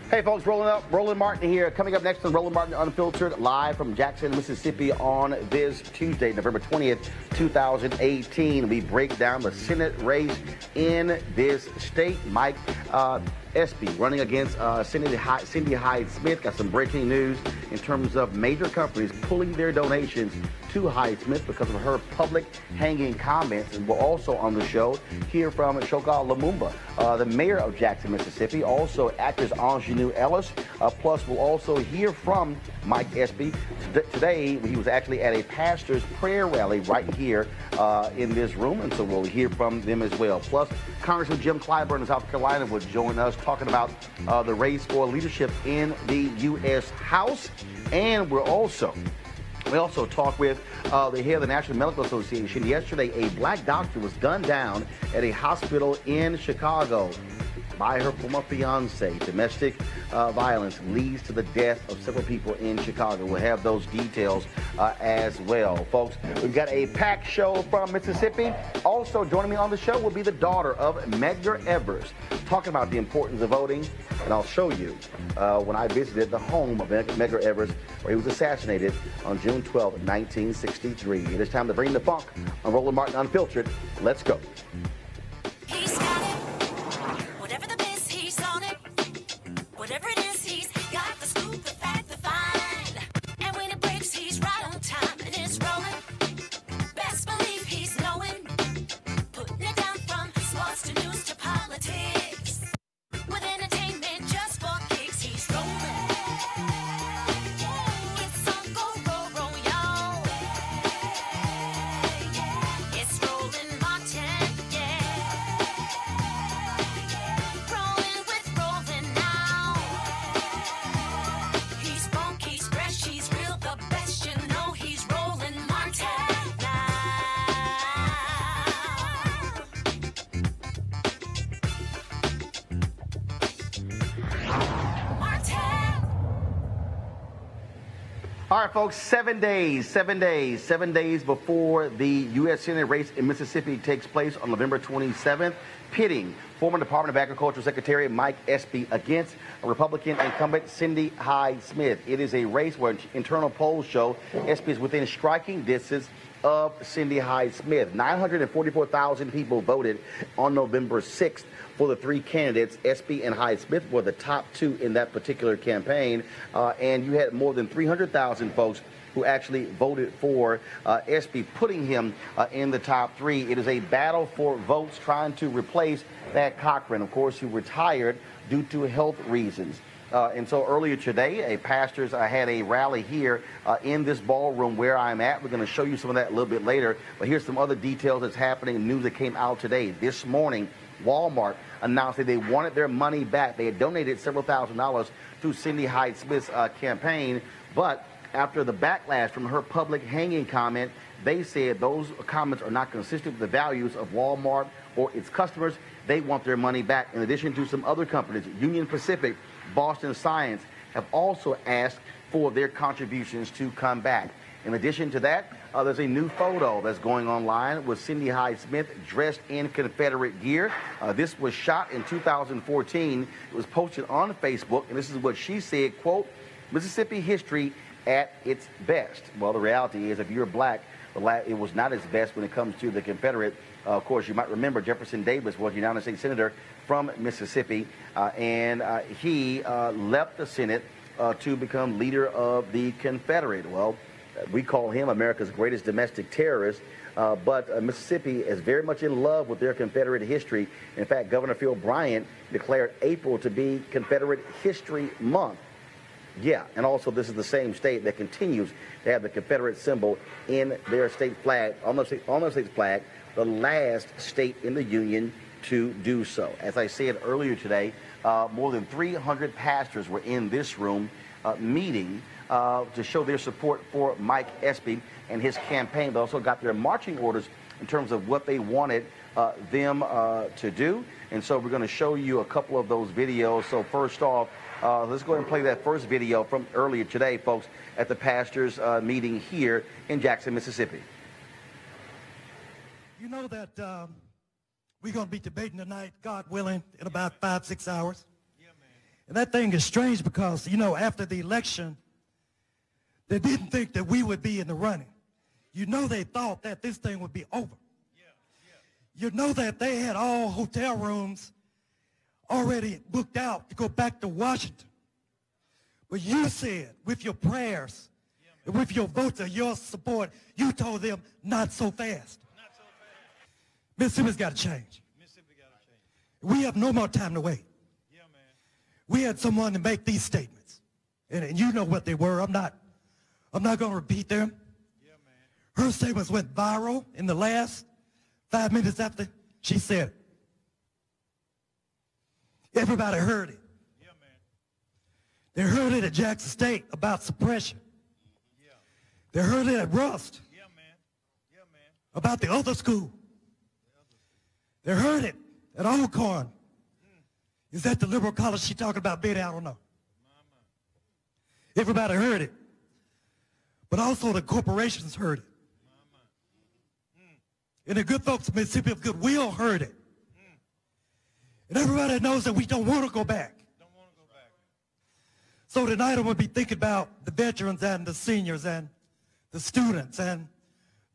Hey folks, Roland Martin here. Coming up next on Roland Martin Unfiltered, live from Jackson, Mississippi on this Tuesday, November 20th, 2018. We break down the Senate race in this state. Mike Espy running against Cindy Hyde-Smith. Got some breaking news in terms of major companies pulling their donations to Hyde-Smith because of her public hanging comments. And we'll also on the show hear from Shogal Lumumba, the mayor of Jackson, Mississippi. Also actress Aunjanue Ellis. Plus we'll also hear from Mike Espy. Today he was actually at a pastor's prayer rally right here in this room, and so we'll hear from them as well. Plus Congressman Jim Clyburn of South Carolina will join us talking about the race for leadership in the U.S. House. And we also talk with the head of the National Medical Association. Yesterday, a black doctor was gunned down at a hospital in Chicago by her former fiance. Domestic violence leads to the death of several people in Chicago. We'll have those details as well. Folks, we've got a packed show from Mississippi. Also joining me on the show will be the daughter of Medgar Evers, talking about the importance of voting. And I'll show you when I visited the home of Medgar Evers, where he was assassinated on June 12, 1963. It is time to bring the funk on Roland Martin Unfiltered. Let's go. He's got it. Whatever the biz, he's on it. Whatever it is, he's got the scoop, the fact, the find. And when it breaks, he's right on time and it's rolling. Best believe he's knowing. Putting it down from sports to news to politics. With entertainment just for kicks, he's rolling. It's on go, roll, y'all. It's Roland Martin, yeah. Rolling with Roland now. He's funky, he's fresh, he's real, the best, you know he's Roland Martin now. Martin. All right, folks, 7 days before the U.S. Senate race in Mississippi takes place on November 27th, pitting former Department of Agriculture Secretary Mike Espy against a Republican incumbent Cindy Hyde-Smith. It is a race where internal polls show Espy is within striking distance of Cindy Hyde-Smith. 944,000 people voted on November 6th for the three candidates. Espy and Hyde-Smith were the top two in that particular campaign, and you had more than 300,000 folks who actually voted for Espy, putting him in the top three. It is a battle for votes trying to replace Thad Cochran, of course, who retired due to health reasons. And so earlier today, pastors had a rally here in this ballroom where I'm at. We're going to show you some of that a little bit later. But here's some other details that's happening, news that came out today. This morning, Walmart announced that they wanted their money back. They had donated several $1,000s to Cindy Hyde-Smith's campaign. But after the backlash from her public hanging comment, they said those comments are not consistent with the values of Walmart or its customers. They want their money back. In addition to some other companies, Union Pacific, Boston Science, have also asked for their contributions to come back. In addition to that, there's a new photo that's going online with Cindy Hyde-Smith dressed in Confederate gear. This was shot in 2014. It was posted on Facebook, and this is what she said, quote, "Mississippi history at its best." Well, the reality is, if you're black, it was not its best when it comes to the Confederate. Of course, you might remember Jefferson Davis was a United States Senator from Mississippi, and he left the Senate to become leader of the Confederate. Well, We call him America's greatest domestic terrorist. But Mississippi is very much in love with their Confederate history. In fact, Governor Phil Bryant declared April to be Confederate History Month. Yeah, and also this is the same state that continues to have the Confederate symbol in their state flag, on the state's flag, the last state in the Union to do so. As I said earlier today, more than 300 pastors were in this room meeting to show their support for Mike Espy and his campaign. They also got their marching orders in terms of what they wanted them to do. And so we're going to show you a couple of those videos. So first off, let's go ahead and play that first video from earlier today, folks, at the pastors' meeting here in Jackson, Mississippi. You know that we're going to be debating tonight, God willing, in about 5-6 hours. Yeah, man. And that thing is strange because, you know, after the election, they didn't think that we would be in the running. You know they thought that this thing would be over. Yeah, yeah. You know that they had all hotel rooms already booked out to go back to Washington. But you said, with your prayers, and with your votes and your support, you told them not so fast. Not so fast. Mississippi's got to change. Mississippi got to change. We have no more time to wait. Yeah, man. We had someone to make these statements. And you know what they were. I'm not going to repeat them. Yeah, man. Her statements went viral in the last 5 minutes after she said it. Everybody heard it. Yeah, man. They heard it at Jackson State about suppression. Yeah. They heard it at Rust. Yeah, man. Yeah, man. About the other school. They heard it at Alcorn. Is that the liberal college she talking about, Betty? I don't know. Everybody heard it. But also the corporations heard it. And the good folks of Mississippi of Goodwill heard it. And everybody knows that we don't want to go back. So tonight I'm going to be thinking about the veterans and the seniors and the students and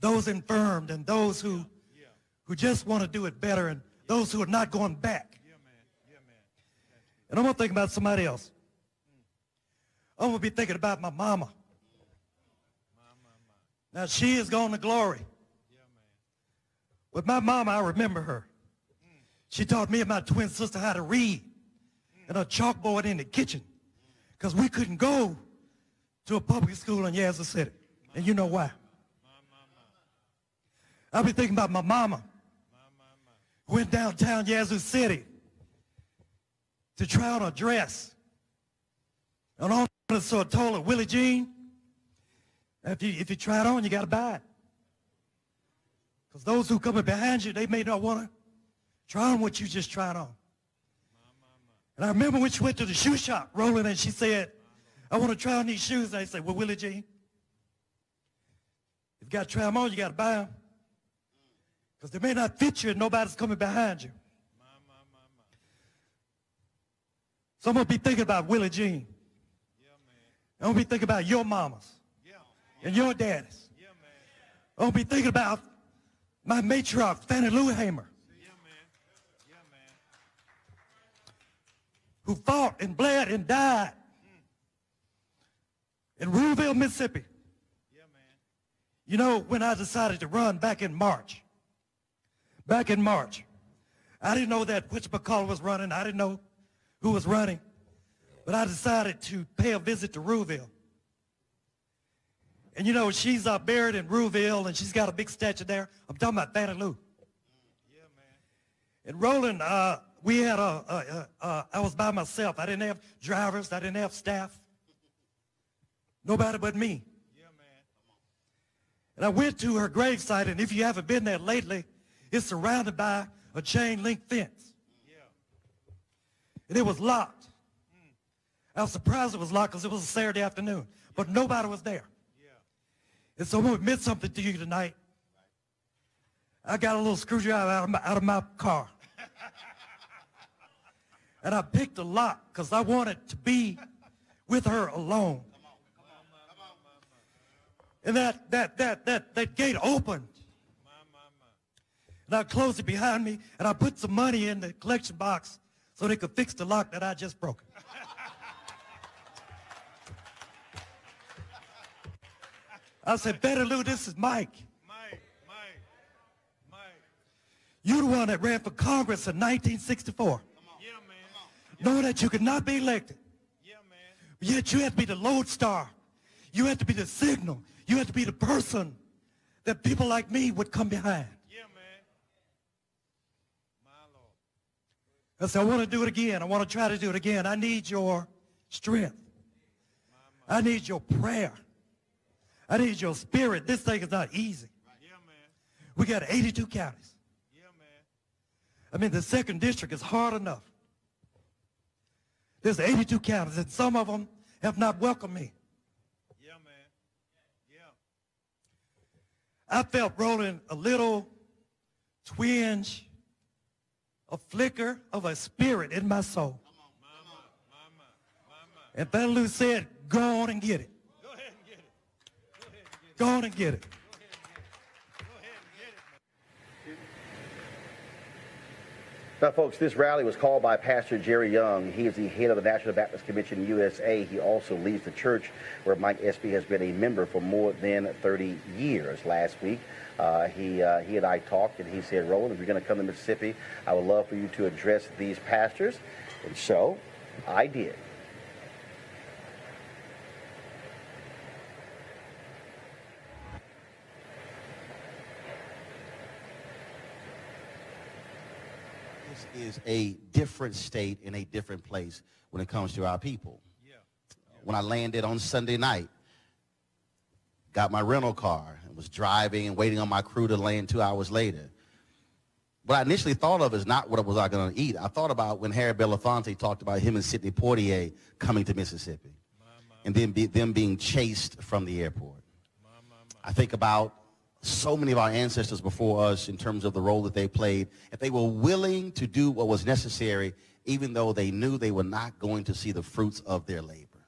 those infirmed and those who just want to do it better and those who are not going back. And I'm going to think about somebody else. I'm going to be thinking about my mama. Now, she is gone to glory. But my mama, I remember her. She taught me and my twin sister how to read and a chalkboard in the kitchen because we couldn't go to a public school in Yazoo City. And you know why. I'll be thinking about my mama who went downtown Yazoo City to try on a dress. And on so I told her, Willie Jean, if you try it on, you got to buy it. Because those who coming behind you, they may not want to try on what you just tried on. And I remember when she went to the shoe shop, Roland, and she said, I want to try on these shoes. And I said, well, Willie Jean, if you got to try them on, you got to buy them. Because they may not fit you and nobody's coming behind you. So I'm going to be thinking about Willie Jean. I'm going to be thinking about your mamas and your daddies. I'm going to be thinking about my matriarch, Fannie Lou Hamer, who fought and bled and died in Ruleville, Mississippi. You know, when I decided to run back in March, I didn't know that whatchamacallit was running. I didn't know who was running. But I decided to pay a visit to Ruleville. And you know, she's buried in Ruleville, and she's got a big statue there. I'm talking about Fannie Lou. Yeah, man. And Roland, we had I was by myself. I didn't have drivers. I didn't have staff. Nobody but me. Yeah, man. And I went to her gravesite, and if you haven't been there lately, it's surrounded by a chain link fence. Yeah. And it was locked. I was surprised it was locked because it was a Saturday afternoon, but nobody was there. Yeah. And so I'm going to admit something to you tonight. I got a little screwdriver out of my car. And I picked the lock because I wanted to be with her alone. And that gate opened. And I closed it behind me, and I put some money in the collection box so they could fix the lock that I just broke. I said, Betty Lou, this is Mike. Mike. You're the one that ran for Congress in 1964. Yeah, man. Knowing that you could not be elected. Yeah, man. Yet you had to be the lodestar. You had to be the signal. You had to be the person that people like me would come behind. Yeah, man. My Lord. I said, I want to do it again. I want to try to do it again. I need your strength. I need your prayer. I need your spirit. This thing is not easy. Yeah, man. We got 82 counties. Yeah, man. I mean, the second district is hard enough. There's 82 counties, and some of them have not welcomed me. Yeah, man. Yeah. I felt, Roland, a little twinge, a flicker of a spirit in my soul. And Betty Lou said, go on and get it. Go ahead and get it. Go on and get it. Go ahead and get it. Now, folks, this rally was called by Pastor Jerry Young. He is the head of the National Baptist Convention USA. He also leads the church where Mike Espy has been a member for more than 30 years. Last week, he and I talked, and he said, Roland, if you're going to come to Mississippi, I would love for you to address these pastors. And so I did. This is a different state in a different place when it comes to our people. Yeah. When I landed on Sunday night, got my rental car and was driving and waiting on my crew to land 2 hours later. What I initially thought of is not what was I going to eat. I thought about when Harry Belafonte talked about him and Sidney Poitier coming to Mississippi and then them being chased from the airport. I think about so many of our ancestors before us in terms of the role that they played. If they were willing to do what was necessary, even though they knew they were not going to see the fruits of their labor.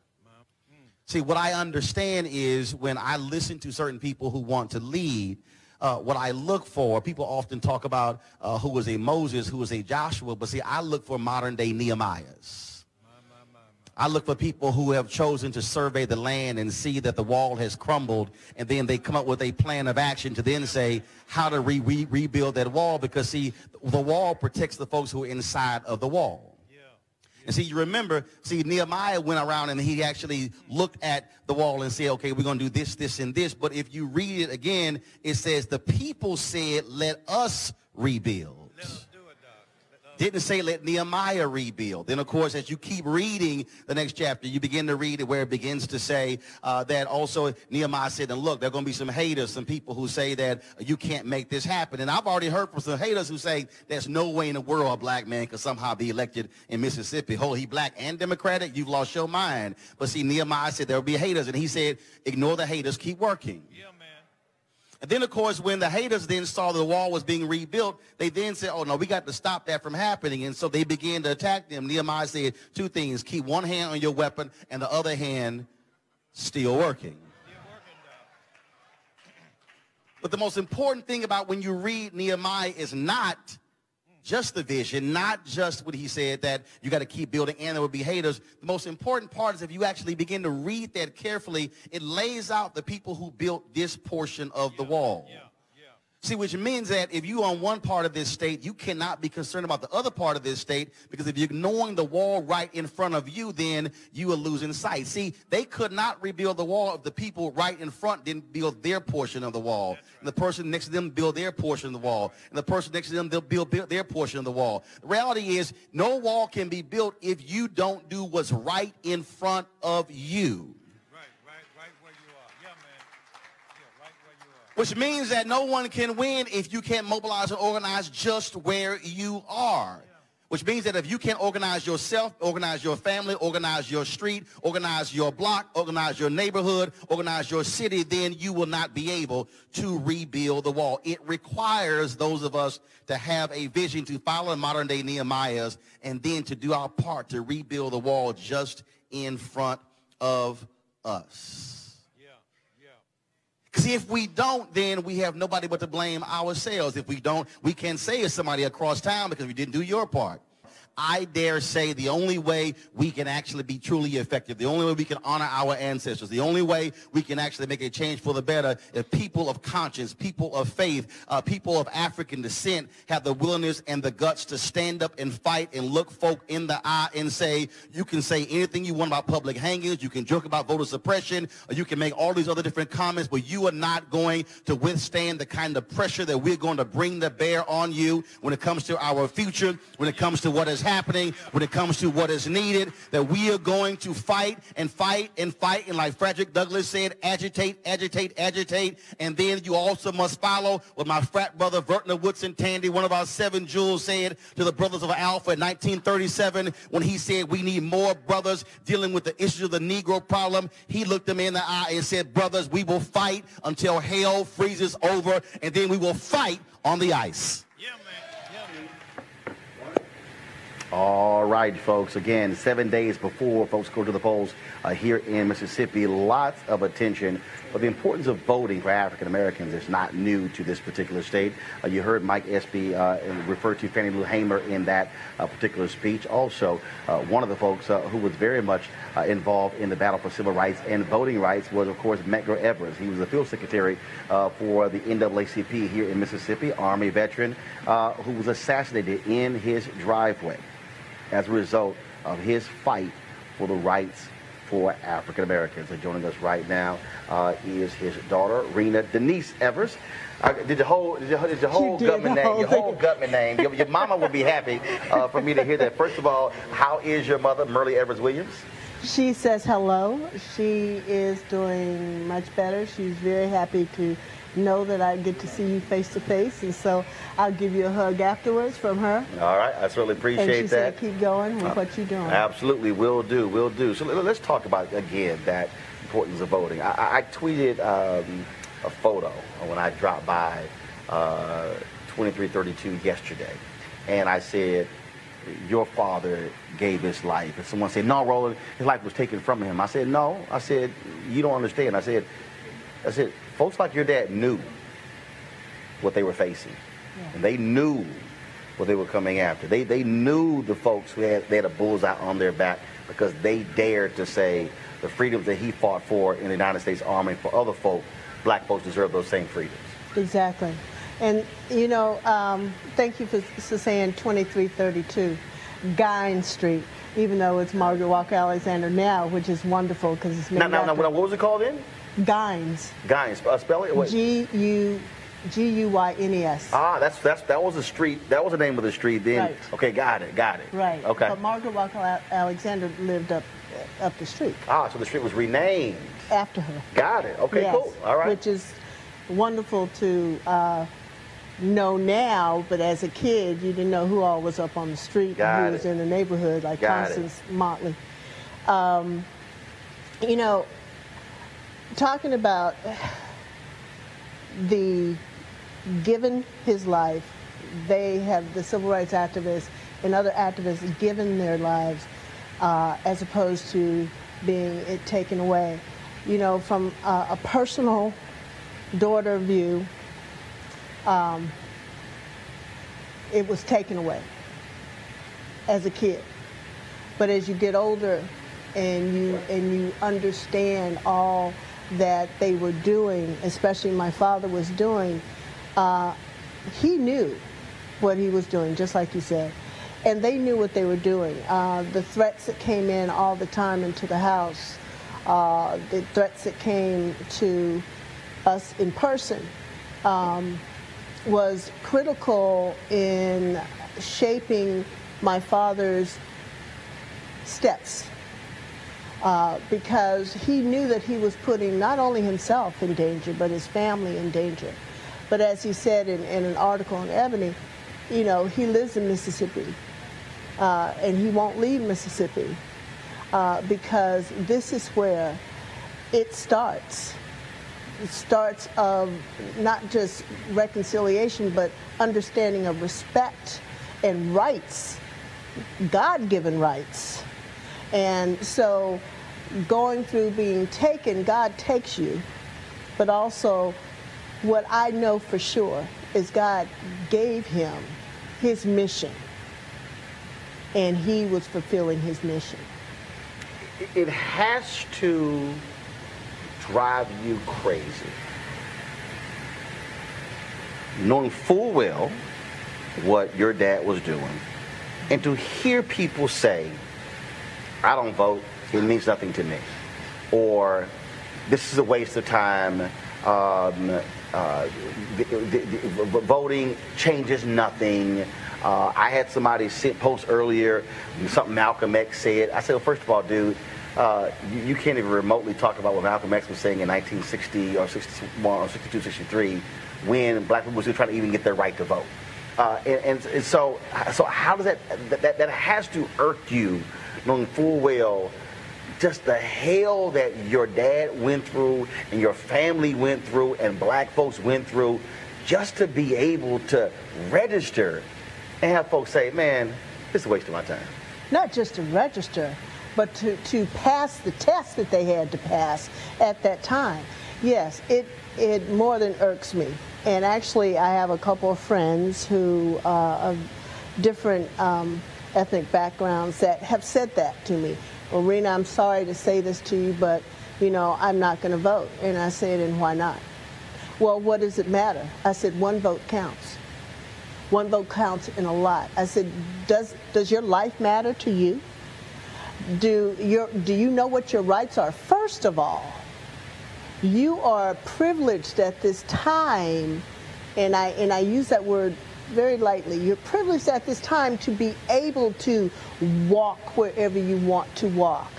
See, what I understand is when I listen to certain people who want to lead, what I look for, people often talk about who was a Moses, who was a Joshua, but see, I look for modern-day Nehemiahs. I look for people who have chosen to survey the land and see that the wall has crumbled, and then they come up with a plan of action to then say how to rebuild that wall, because, see, the wall protects the folks who are inside of the wall. And see, you remember, see, Nehemiah went around and he actually looked at the wall and said, okay, we're going to do this, this, and this. But if you read it again, it says the people said, let us rebuild. Let us do it, Doc. Didn't say let Nehemiah rebuild. Then, of course, as you keep reading the next chapter, you begin to read it where it begins to say that also Nehemiah said, and look, there are going to be some haters, some people who say that you can't make this happen. And I've already heard from some haters who say there's no way in the world a black man could somehow be elected in Mississippi. Oh, he black and Democratic? You've lost your mind. But see, Nehemiah said there will be haters, and he said, ignore the haters, keep working. Yeah, man. And then, of course, when the haters then saw the wall was being rebuilt, they then said, oh, no, we got to stop that from happening. And so they began to attack them. Nehemiah said two things: keep one hand on your weapon and the other hand still working. But the most important thing about when you read Nehemiah is not just the vision, not just what he said, that you got to keep building and there will be haters. The most important part is if you actually begin to read that carefully, it lays out the people who built this portion of the wall. See, which means that if you on one part of this state, you cannot be concerned about the other part of this state, because if you're ignoring the wall right in front of you, then you are losing sight. See, they could not rebuild the wall if the people right in front didn't build their portion of the wall. Right. And the person next to them build their portion of the wall. And the person next to them, they'll build their portion of the wall. The reality is no wall can be built if you don't do what's right in front of you. Which means that no one can win if you can't mobilize and organize just where you are. Which means that if you can't organize yourself, organize your family, organize your street, organize your block, organize your neighborhood, organize your city, then you will not be able to rebuild the wall. It requires those of us to have a vision, to follow modern-day Nehemiahs, and then to do our part to rebuild the wall just in front of us. See, if we don't, then we have nobody but to blame ourselves. If we don't, we can't say it's somebody across town because we didn't do your part. I dare say the only way we can actually be truly effective, the only way we can honor our ancestors, the only way we can actually make a change for the better if people of conscience, people of faith, people of African descent have the willingness and the guts to stand up and fight and look folk in the eye and say, you can say anything you want about public hangings, you can joke about voter suppression, or you can make all these other different comments, but you are not going to withstand the kind of pressure that we're going to bring to bear on you when it comes to our future, when it comes to what is happening, when it comes to what is needed, that we are going to fight and fight and fight, and like Frederick Douglass said, agitate, agitate, agitate, and then you also must follow what my frat brother Vertner Woodson Tandy, one of our 7 jewels, said to the Brothers of Alpha in 1937 when he said we need more brothers dealing with the issue of the Negro problem. He looked them in the eye and said, brothers, we will fight until hell freezes over, and then we will fight on the ice. Yeah, man. Yeah, man. All right, folks. Again, 7 days before folks go to the polls here in Mississippi, lots of attention. But the importance of voting for African Americans is not new to this particular state. You heard Mike Espy refer to Fannie Lou Hamer in that particular speech. Also, one of the folks who was very much involved in the battle for civil rights and voting rights was, of course, Medgar Evers. He was the field secretary for the NAACP here in Mississippi, Army veteran, who was assassinated in his driveway as a result of his fight for the rights for African Americans. And joining us right now is his daughter, Reena Denise Evers. Did your whole Gutman name? Your mama would be happy for me to hear that. First of all, how is your mother, Merle Evers Williams? She says hello. She is doing much better. She's very happy to know that I get to see you face to face, and so I'll give you a hug afterwards from her. All right, I certainly appreciate that. And she said keep going with what you're doing. Absolutely, will do, will do. So let's talk about, again, that importance of voting. I tweeted a photo when I dropped by 2332 yesterday, and I said, your father gave his life. And someone said, no, Roland, his life was taken from him. I said, no. I said, you don't understand. I said, folks like your dad knew what they were facing. Yeah. And they knew what they were coming after. They knew the folks who they had a bullseye on their back because they dared to say the freedoms that he fought for in the United States Army for other folk, black folks deserve those same freedoms. Exactly. And, you know, thank you for saying 2332 Guine Street, even though it's Margaret Walker Alexander now, which is wonderful because it's named now, what was it called then? Guines. Guines. Spell it? G-U-Y-N-E-S. Ah, that was a street. That was the name of the street then. Right. Okay, got it. Right. Okay. But Margaret Walker Alexander lived up the street. Ah, so the street was renamed after her. Got it. Okay, yes, cool. All right. Which is wonderful to know now, but as a kid, you didn't know who all was up on the street and who was in the neighborhood, like Constance Motley. You know, talking about the given his life, they have, the civil rights activists and other activists, given their lives as opposed to being it taken away. You know, from a personal daughter view, it was taken away as a kid. But as you get older and you understand all that they were doing, especially my father was doing, he knew what he was doing, just like you said. And they knew what they were doing. The threats that came in all the time into the house, the threats that came to us in person, was critical in shaping my father's steps, because he knew that he was putting not only himself in danger, but his family in danger. But as he said in an article in Ebony, you know, he lives in Mississippi, and he won't leave Mississippi, because this is where it starts. It starts of not just reconciliation, but understanding of respect and rights, God-given rights. And so going through being taken, God takes you, but also what I know for sure is God gave him his mission. and he was fulfilling his mission. It has to drive you crazy, knowing full well what your dad was doing, and to hear people say, I don't vote, it means nothing to me, or this is a waste of time, voting changes nothing. I had somebody post earlier something Malcolm X said. I said, well, first of all, dude, you can't even remotely talk about what Malcolm X was saying in 1960 or 61 or 62, 63, when black people were still trying to even get their right to vote. And so how does that has to irk you, knowing full well just the hell that your dad went through and your family went through and black folks went through just to be able to register and have folks say, man, this is a waste of my time. Not just to register, but to pass the test that they had to pass at that time. Yes, it more than irks me. And actually, I have a couple of friends who of different ethnic backgrounds that have said that to me. Well, Reena, I'm sorry to say this to you, but, I'm not going to vote. And I said, and why not? Well, what does it matter? I said, one vote counts. One vote counts in a lot. I said, does your life matter to you? Do you know what your rights are? First of all, you are privileged at this time, and I use that word very lightly. You're privileged at this time to be able to walk wherever you want to walk,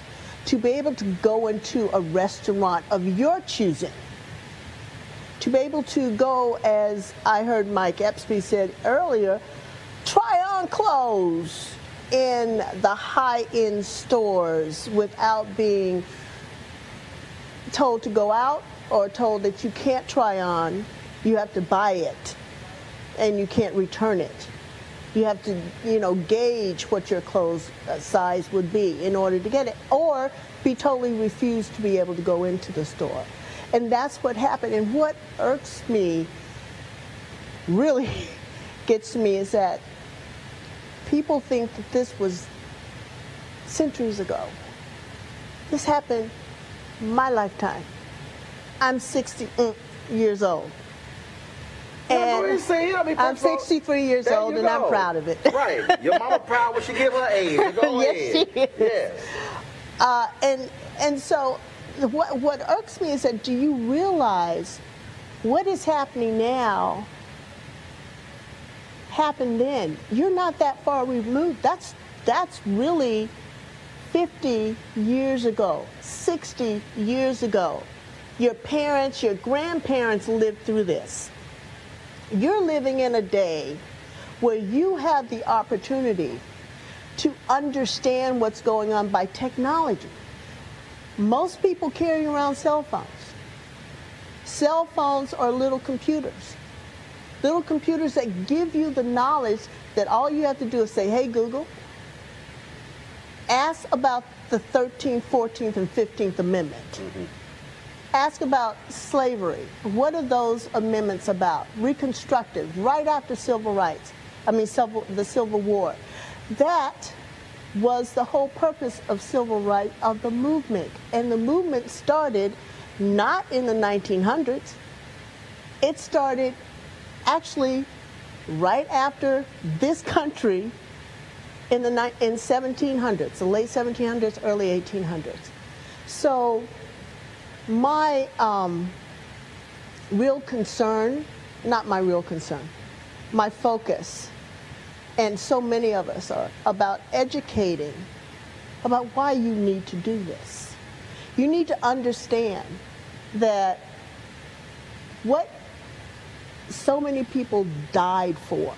to be able to go into a restaurant of your choosing, to be able to go, as I heard Mike Epstein said earlier, try on clothes in the high-end stores without being told to go out or told that you can't try on. You have to buy it and you can't return it. You have to, gauge what your clothes size would be in order to get it, or be totally refused to be able to go into the store. And that's what happened. And what irks me, really gets me, is that people think that this was centuries ago. This happened my lifetime. I'm 60 years old. And I'm 63 years old, and I'm proud of it. Right. Your mama proud when she give her age. Go yes, ahead. She is. Yes. And so what irks me is that, do you realize what is happening now happened then? You're not that far removed. That's really 50 years ago, 60 years ago. Your parents, your grandparents lived through this. You're living in a day where you have the opportunity to understand what's going on by technology. Most people carry around cell phones. Cell phones are little computers that give you the knowledge that all you have to do is say, hey, Google, ask about the 13th, 14th, and 15th Amendment. Mm-hmm. Ask about slavery. What are those amendments about? Reconstructive, right after civil rights. The Civil War. That was the whole purpose of civil rights, of the movement. And the movement started not in the 1900s. It started actually right after this country in 1700s, the late 1700s, early 1800s. So my real concern, not my real concern, my focus, and so many of us are about educating about why you need to do this. You need to understand that what so many people died for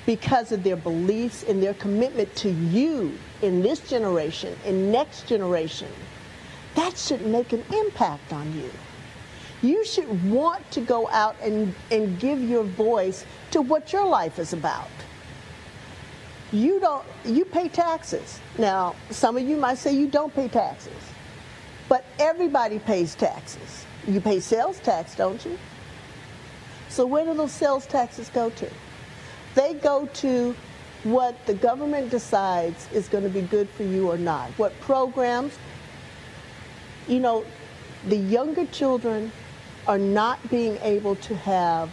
because of their beliefs and their commitment to you in this generation and next generation, that should make an impact on you. You should want to go out and give your voice to what your life is about. You pay taxes. Now, some of you might say you don't pay taxes, but everybody pays taxes. You pay sales tax, don't you? So where do those sales taxes go to? They go to what the government decides is going to be good for you or not. What programs, you know, the younger children are not being able to have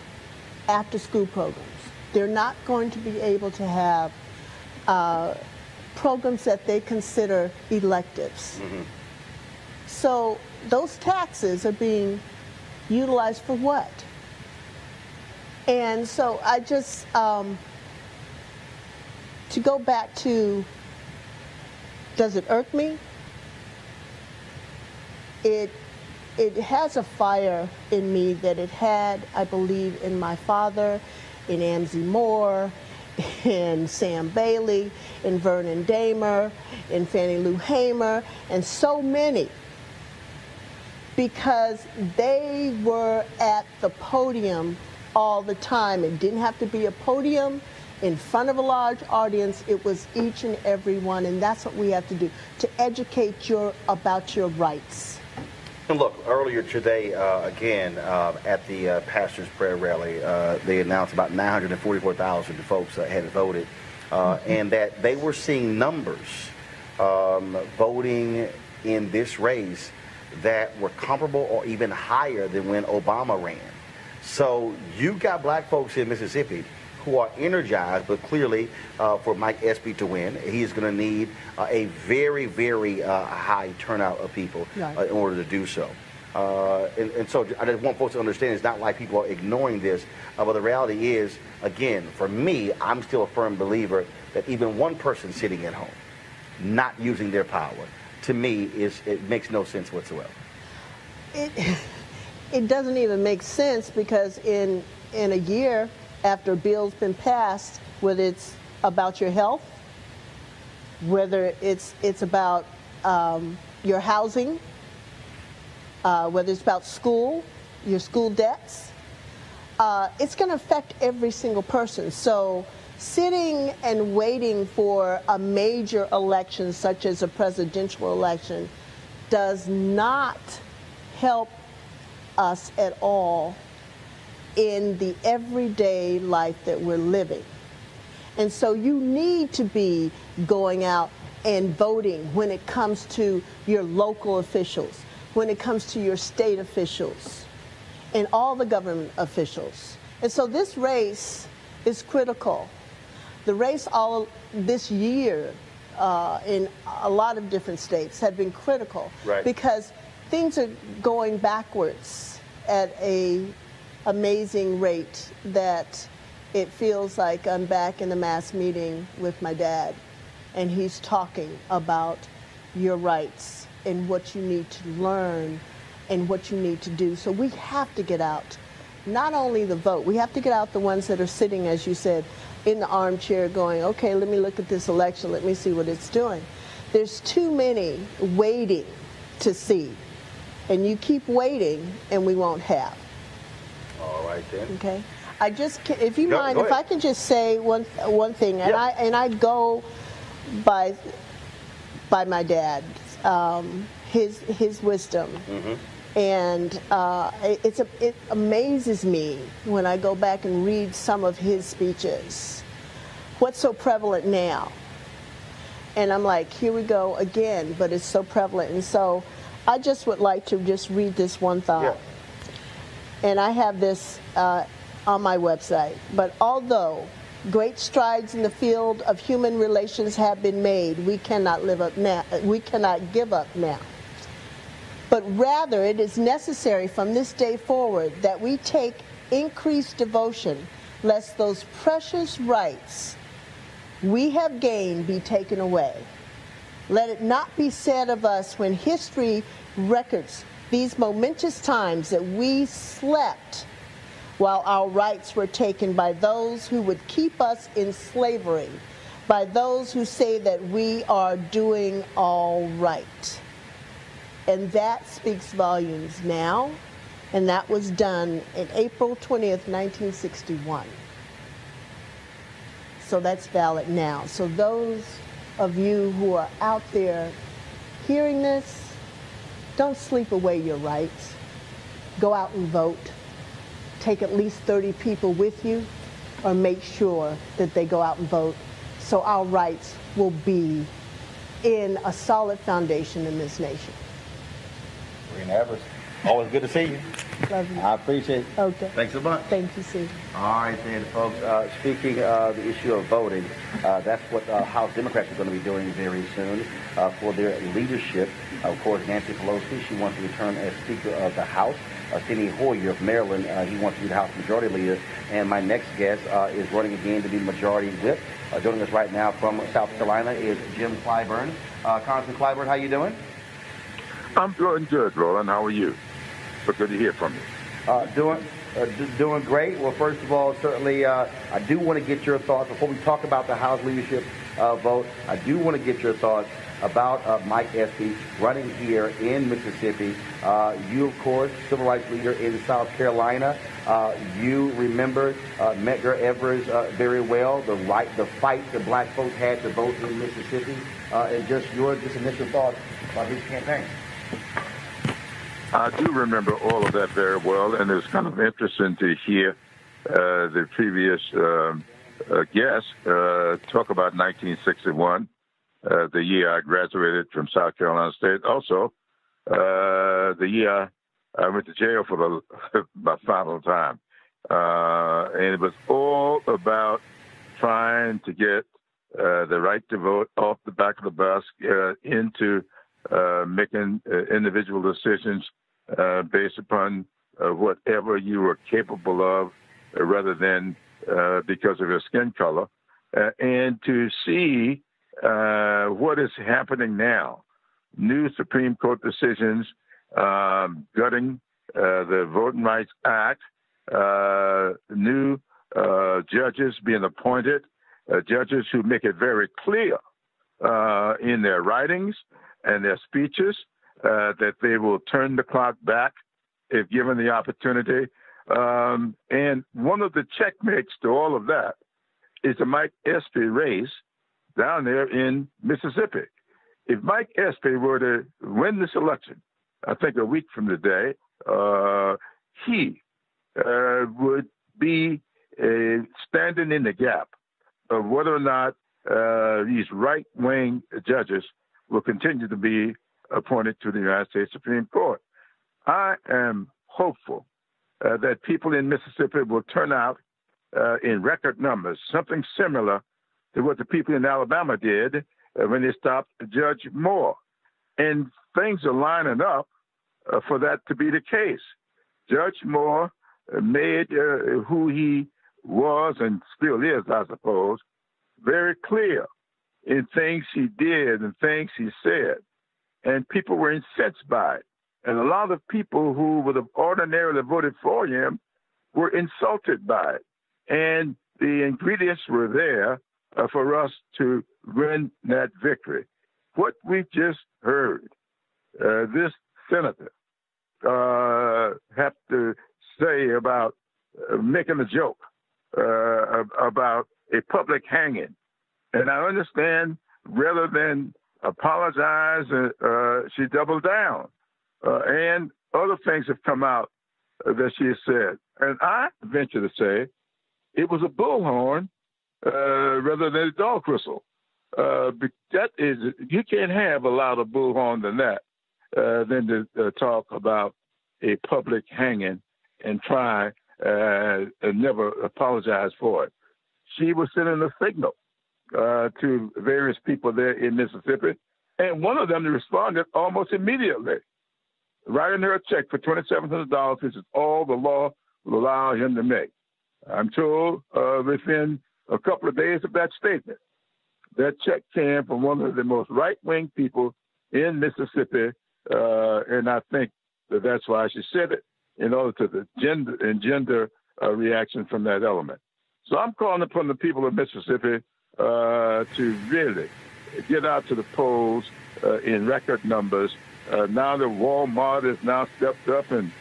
after-school programs. They're not going to be able to have programs that they consider electives. Mm-hmm. So those taxes are being utilized for what? And so I just, to go back to, does it irk me? It has a fire in me that it had, I believe, in my father, in Amzie Moore, in Sam Bailey, in Vernon Damer, in Fannie Lou Hamer, and so many, because they were at the podium all the time. It didn't have to be a podium in front of a large audience. It was each and every one, and that's what we have to do, to educate about your rights. And look, earlier today, again, at the pastor's prayer rally, they announced about 944,000 folks had voted, and that they were seeing numbers voting in this race that were comparable or even higher than when Obama ran. So you got black folks in Mississippi who are energized, but clearly for Mike Espy to win, he's going to need a very, very high turnout of people in order to do so. And so I just want folks to understand it's not like people are ignoring this, but the reality is, again, for me, I'm still a firm believer that even one person sitting at home, not using their power, to me, it makes no sense whatsoever. It doesn't even make sense, because in a year after a bill's been passed, whether it's about your health, whether it's about your housing, whether it's about school, your school debts, it's going to affect every single person. So sitting and waiting for a major election, such as a presidential election, does not help us at all in the everyday life that we're living. And so you need to be going out and voting when it comes to your local officials, when it comes to your state officials, and all the government officials. And so this race is critical. The race all this year in a lot of different states have been critical, because things are going backwards at a amazing rate that it feels like I'm back in a mass meeting with my dad, and he's talking about your rights and what you need to learn and what you need to do. So we have to get out, not only the vote, we have to get out the ones that are sitting, as you said, in the armchair going, okay, let me look at this election, let me see what it's doing. There's too many waiting to see, and you keep waiting and we won't have. All right, then. Okay. I just, if you mind, if I can just say one thing, and I go by my dad, his wisdom, and it amazes me when I go back and read some of his speeches. What's so prevalent now? And I'm like, here we go again, but it's so prevalent. And so I just would like to just read this one thought. Yeah. And I have this on my website. But although great strides in the field of human relations have been made, we cannot give up now. But rather, it is necessary from this day forward that we take increased devotion, lest those precious rights we have gained be taken away. Let it not be said of us when history records these momentous times that we slept while our rights were taken by those who would keep us in slavery, by those who say that we are doing all right. And that speaks volumes now, and that was done in April 20th, 1961. So that's valid now. So those of you who are out there hearing this, don't sleep away your rights. Go out and vote. Take at least 30 people with you, or make sure that they go out and vote so our rights will be in a solid foundation in this nation. Reena Evers, always good to see you. Love you. I appreciate it. Okay. Thanks so much. Thank you, Steve. All right, then, folks. Speaking of the issue of voting, that's what House Democrats are going to be doing very soon for their leadership. Of course, Nancy Pelosi, she wants to return as Speaker of the House. Steny Hoyer of Maryland, he wants to be the House Majority Leader. And my next guest is running again to be Majority Whip. Joining us right now from South Carolina is Jim Clyburn. Congressman Clyburn, how you doing? I'm doing good, Roland. How are you? But good to hear from you. Doing great. Well, first of all, certainly I do want to get your thoughts before we talk about the House leadership vote. I do want to get your thoughts about Mike Espy running here in Mississippi. You, of course, civil rights leader in South Carolina. You remember Medgar Evers very well, the fight that black folks had to vote in Mississippi, and just your initial thoughts about his campaign. I do remember all of that very well, and it's kind of interesting to hear the previous guest talk about 1961, the year I graduated from South Carolina State. Also, the year I went to jail for my final time. And it was all about trying to get the right to vote off the back of the bus into making individual decisions based upon whatever you were capable of rather than because of your skin color. And to see what is happening now, new Supreme Court decisions gutting the Voting Rights Act, new judges being appointed, judges who make it very clear in their writings and their speeches that they will turn the clock back if given the opportunity. And one of the checkmates to all of that is the Mike Espy race down there in Mississippi. If Mike Espy were to win this election, I think a week from today, he would be standing in the gap of whether or not these right-wing judges will continue to be appointed to the United States Supreme Court. I am hopeful that people in Mississippi will turn out in record numbers, something similar to what the people in Alabama did when they stopped Judge Moore. And things are lining up for that to be the case. Judge Moore made who he was and still is, I suppose, very clear in things he did and things he said. And people were incensed by it. And a lot of people who would have ordinarily voted for him were insulted by it. And the ingredients were there for us to win that victory. What we just heard, this senator have to say about making a joke about a public hanging. And I understand rather than apologize, she doubled down. And other things have come out that she has said. And I venture to say it was a bullhorn rather than a dog whistle. That is, you can't have a louder bullhorn than that, than to talk about a public hanging and try and never apologize for it. She was sending a signal to various people there in Mississippi, and one of them responded almost immediately, writing her a check for $2,700, which is all the law will allow him to make. I'm told within a couple of days of that statement, that check came from one of the most right-wing people in Mississippi, and I think that's why she said it, in order to the gender reaction from that element. So I'm calling upon the people of Mississippi to really get out to the polls in record numbers. Now that Walmart has now stepped up and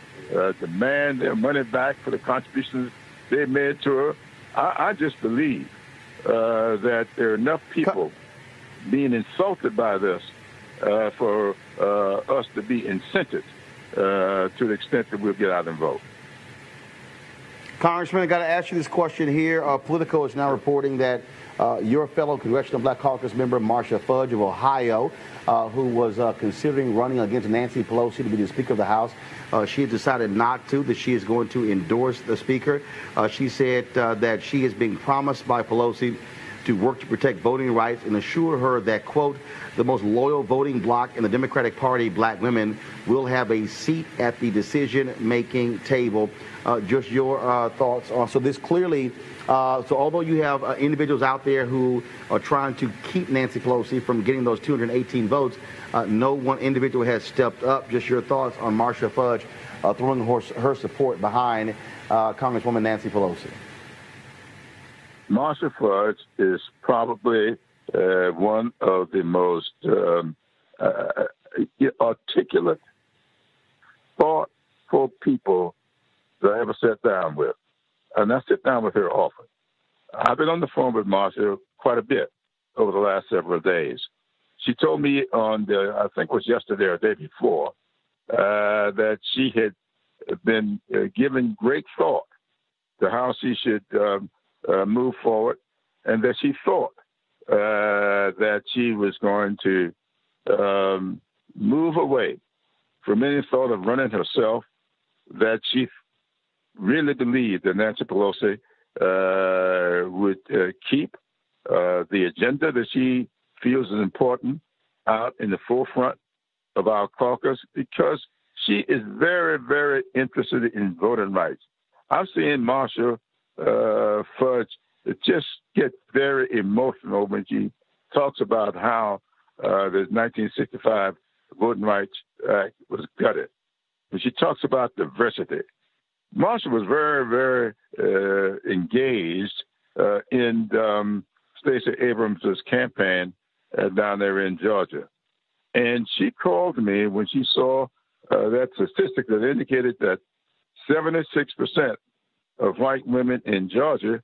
demand their money back for the contributions they made to her, I just believe that there are enough people being insulted by this for us to be incented to the extent that we'll get out and vote. Congressman, I got to ask you this question here. Politico is now reporting that your fellow Congressional Black Caucus member, Marcia Fudge of Ohio, who was considering running against Nancy Pelosi to be the Speaker of the House. She has decided not to, that she is going to endorse the Speaker. She said that she is being promised by Pelosi to work to protect voting rights and assure her that, quote, the most loyal voting bloc in the Democratic Party, black women, will have a seat at the decision-making table. Just your thoughts on, so this clearly, so although you have individuals out there who are trying to keep Nancy Pelosi from getting those 218 votes, no one individual has stepped up. Just your thoughts on Marcia Fudge throwing her support behind Congresswoman Nancy Pelosi. Marcia Fudge is probably one of the most articulate, thoughtful people that I ever sat down with. And I sit down with her often. I've been on the phone with Marcia quite a bit over the last several days. She told me on I think it was yesterday or the day before, that she had been given great thought to how she should move forward, and that she thought that she was going to move away from any thought of running herself, that she really believed that Nancy Pelosi would keep the agenda that she feels is important out in the forefront of our caucus, because she is very, very interested in voting rights. I've seen Marcia Fudge just get very emotional when she talks about how the 1965 Voting Rights Act was gutted. When she talks about diversity, Marcia was very, very engaged in Stacey Abrams' campaign down there in Georgia. And she called me when she saw that statistic that indicated that 76% of white women in Georgia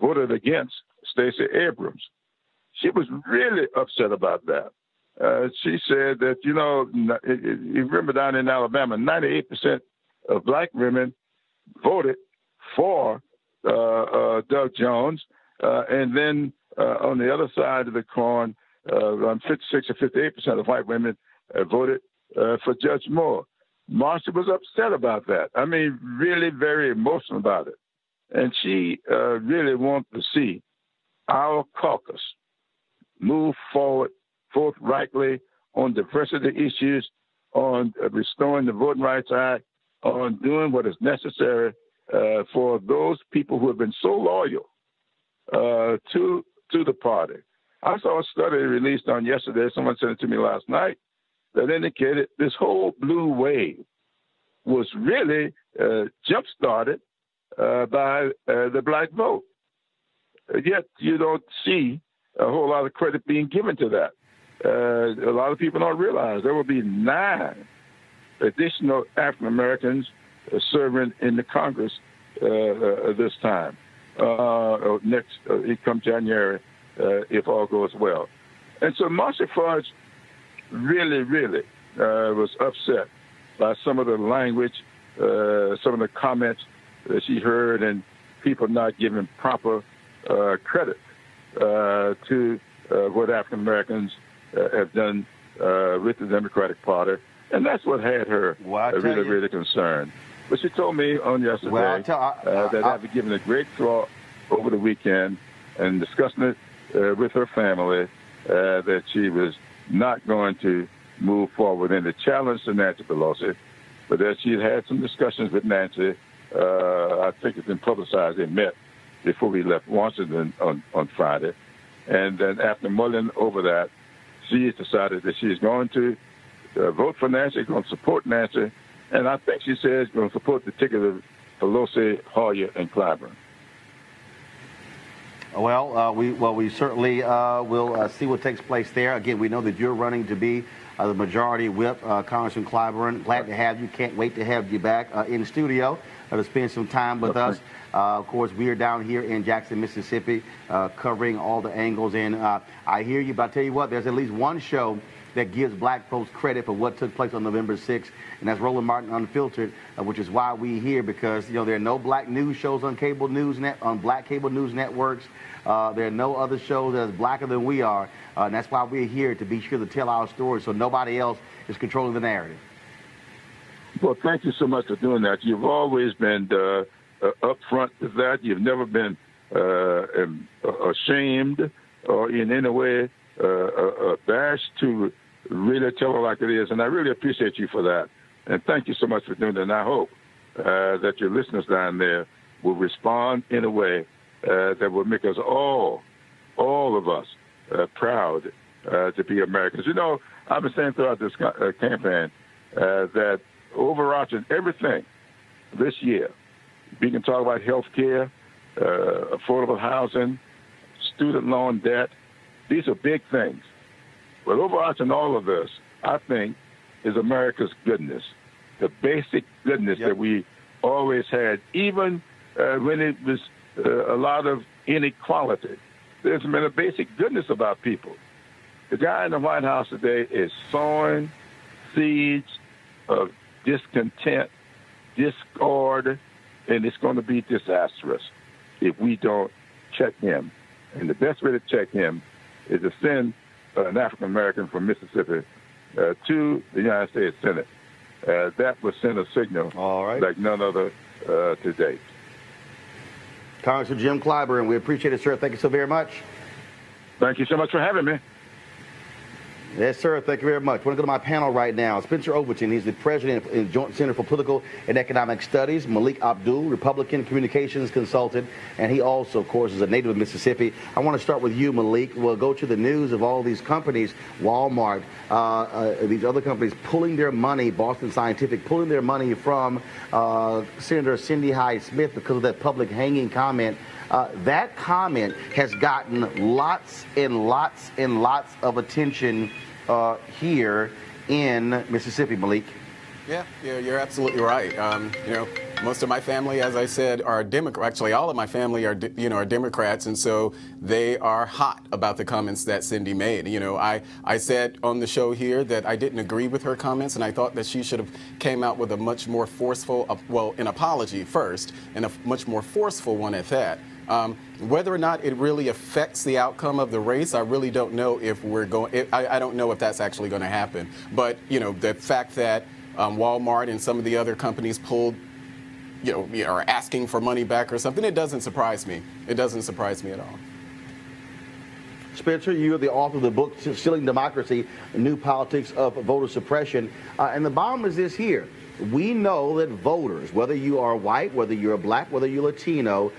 voted against Stacey Abrams. She was really upset about that. She said that, you remember down in Alabama, 98% of black women voted for Doug Jones. And then on the other side of the coin, around 56 or 58% of white women voted for Judge Moore. Marcia was upset about that. I mean, really very emotional about it. And she really wants to see our caucus move forward forthrightly on diversity issues, on restoring the Voting Rights Act, on doing what is necessary for those people who have been so loyal to the party. I saw a study released on yesterday, someone sent it to me last night, that indicated this whole blue wave was really jump-started by the black vote. Yet you don't see a whole lot of credit being given to that. A lot of people don't realize there will be 9 additional African Americans serving in the Congress this time, come January, if all goes well. And so Marcia Fudge really, really was upset by some of the language, some of the comments that she heard, and people not giving proper credit to what African Americans have done with the Democratic Party. And that's what had her really, really concerned. But she told me on yesterday that after giving it great thought over the weekend and discussing it with her family, that she was not going to move forward in the challenge to Nancy Pelosi, but that she had some discussions with Nancy. I think it's been publicized. They met before we left Washington on Friday. And then after mulling over that, she has decided that she's going to vote for Nancy, going to support Nancy, and I think she says going to support the ticket of Pelosi, Hoyer, and Clyburn. Well, we certainly will see what takes place there. Again, we know that you're running to be the majority whip, Congressman Clyburn. Glad to have you. Can't wait to have you back in studio. to spend some time with us. Of course, we are down here in Jackson, Mississippi, covering all the angles. And I hear you, but I tell you what, there's at least one show that gives black folks credit for what took place on November 6th, and that's Roland Martin Unfiltered, which is why we're here, because there are no black news shows on black cable news networks. There are no other shows that's blacker than we are, and that's why we're here, to be sure to tell our story so nobody else is controlling the narrative. Well, thank you so much for doing that. You've always been upfront with that. You've never been ashamed or in any way abashed to really tell it like it is, and I really appreciate you for that. And thank you so much for doing that. And I hope that your listeners down there will respond in a way that will make us all of us, proud to be Americans. I've been saying throughout this campaign that overarching everything this year, we can talk about health care, affordable housing, student loan debt. These are big things. But overarching all of this, I think, is America's goodness, the basic goodness that we always had, even when it was a lot of inequality. There's been a basic goodness about people. The guy in the White House today is sowing seeds of discontent, discord, and it's going to be disastrous if we don't check him. And the best way to check him is to send an African American from Mississippi to the United States Senate. That would send a signal like none other to date. Congressman Jim Clyburn, we appreciate it, sir. Thank you so very much. Thank you so much for having me. Yes, sir. Thank you very much. I want to go to my panel right now. Spencer Overton, he's the president of the Joint Center for Political and Economic Studies. Malik Abdul, Republican communications consultant, and he also, of course, is a native of Mississippi. I want to start with you, Malik. We'll go to the news of all these companies, Walmart, these other companies pulling their money, Boston Scientific, pulling their money from Senator Cindy Hyde-Smith because of that public hanging comment. That comment has gotten lots and lots and lots of attention here in Mississippi, Malik. Yeah, you're absolutely right. Most of my family, as I said, are Democrats. Actually, all of my family are Democrats, and so they are hot about the comments that Cindy made. I said on the show here that I didn't agree with her comments, and I thought that she should have came out with a much more forceful, an apology first, and a much more forceful one at that. Whether or not it really affects the outcome of the race, I really don't know if we're going. I don't know if that's actually going to happen. But the fact that Walmart and some of the other companies pulled, are asking for money back or something, it doesn't surprise me. It doesn't surprise me at all. Spencer, you are the author of the book Stealing Democracy, New Politics of Voter Suppression. And the bottom is this here. We know that voters, whether you are white, whether you're black, whether you're Latino,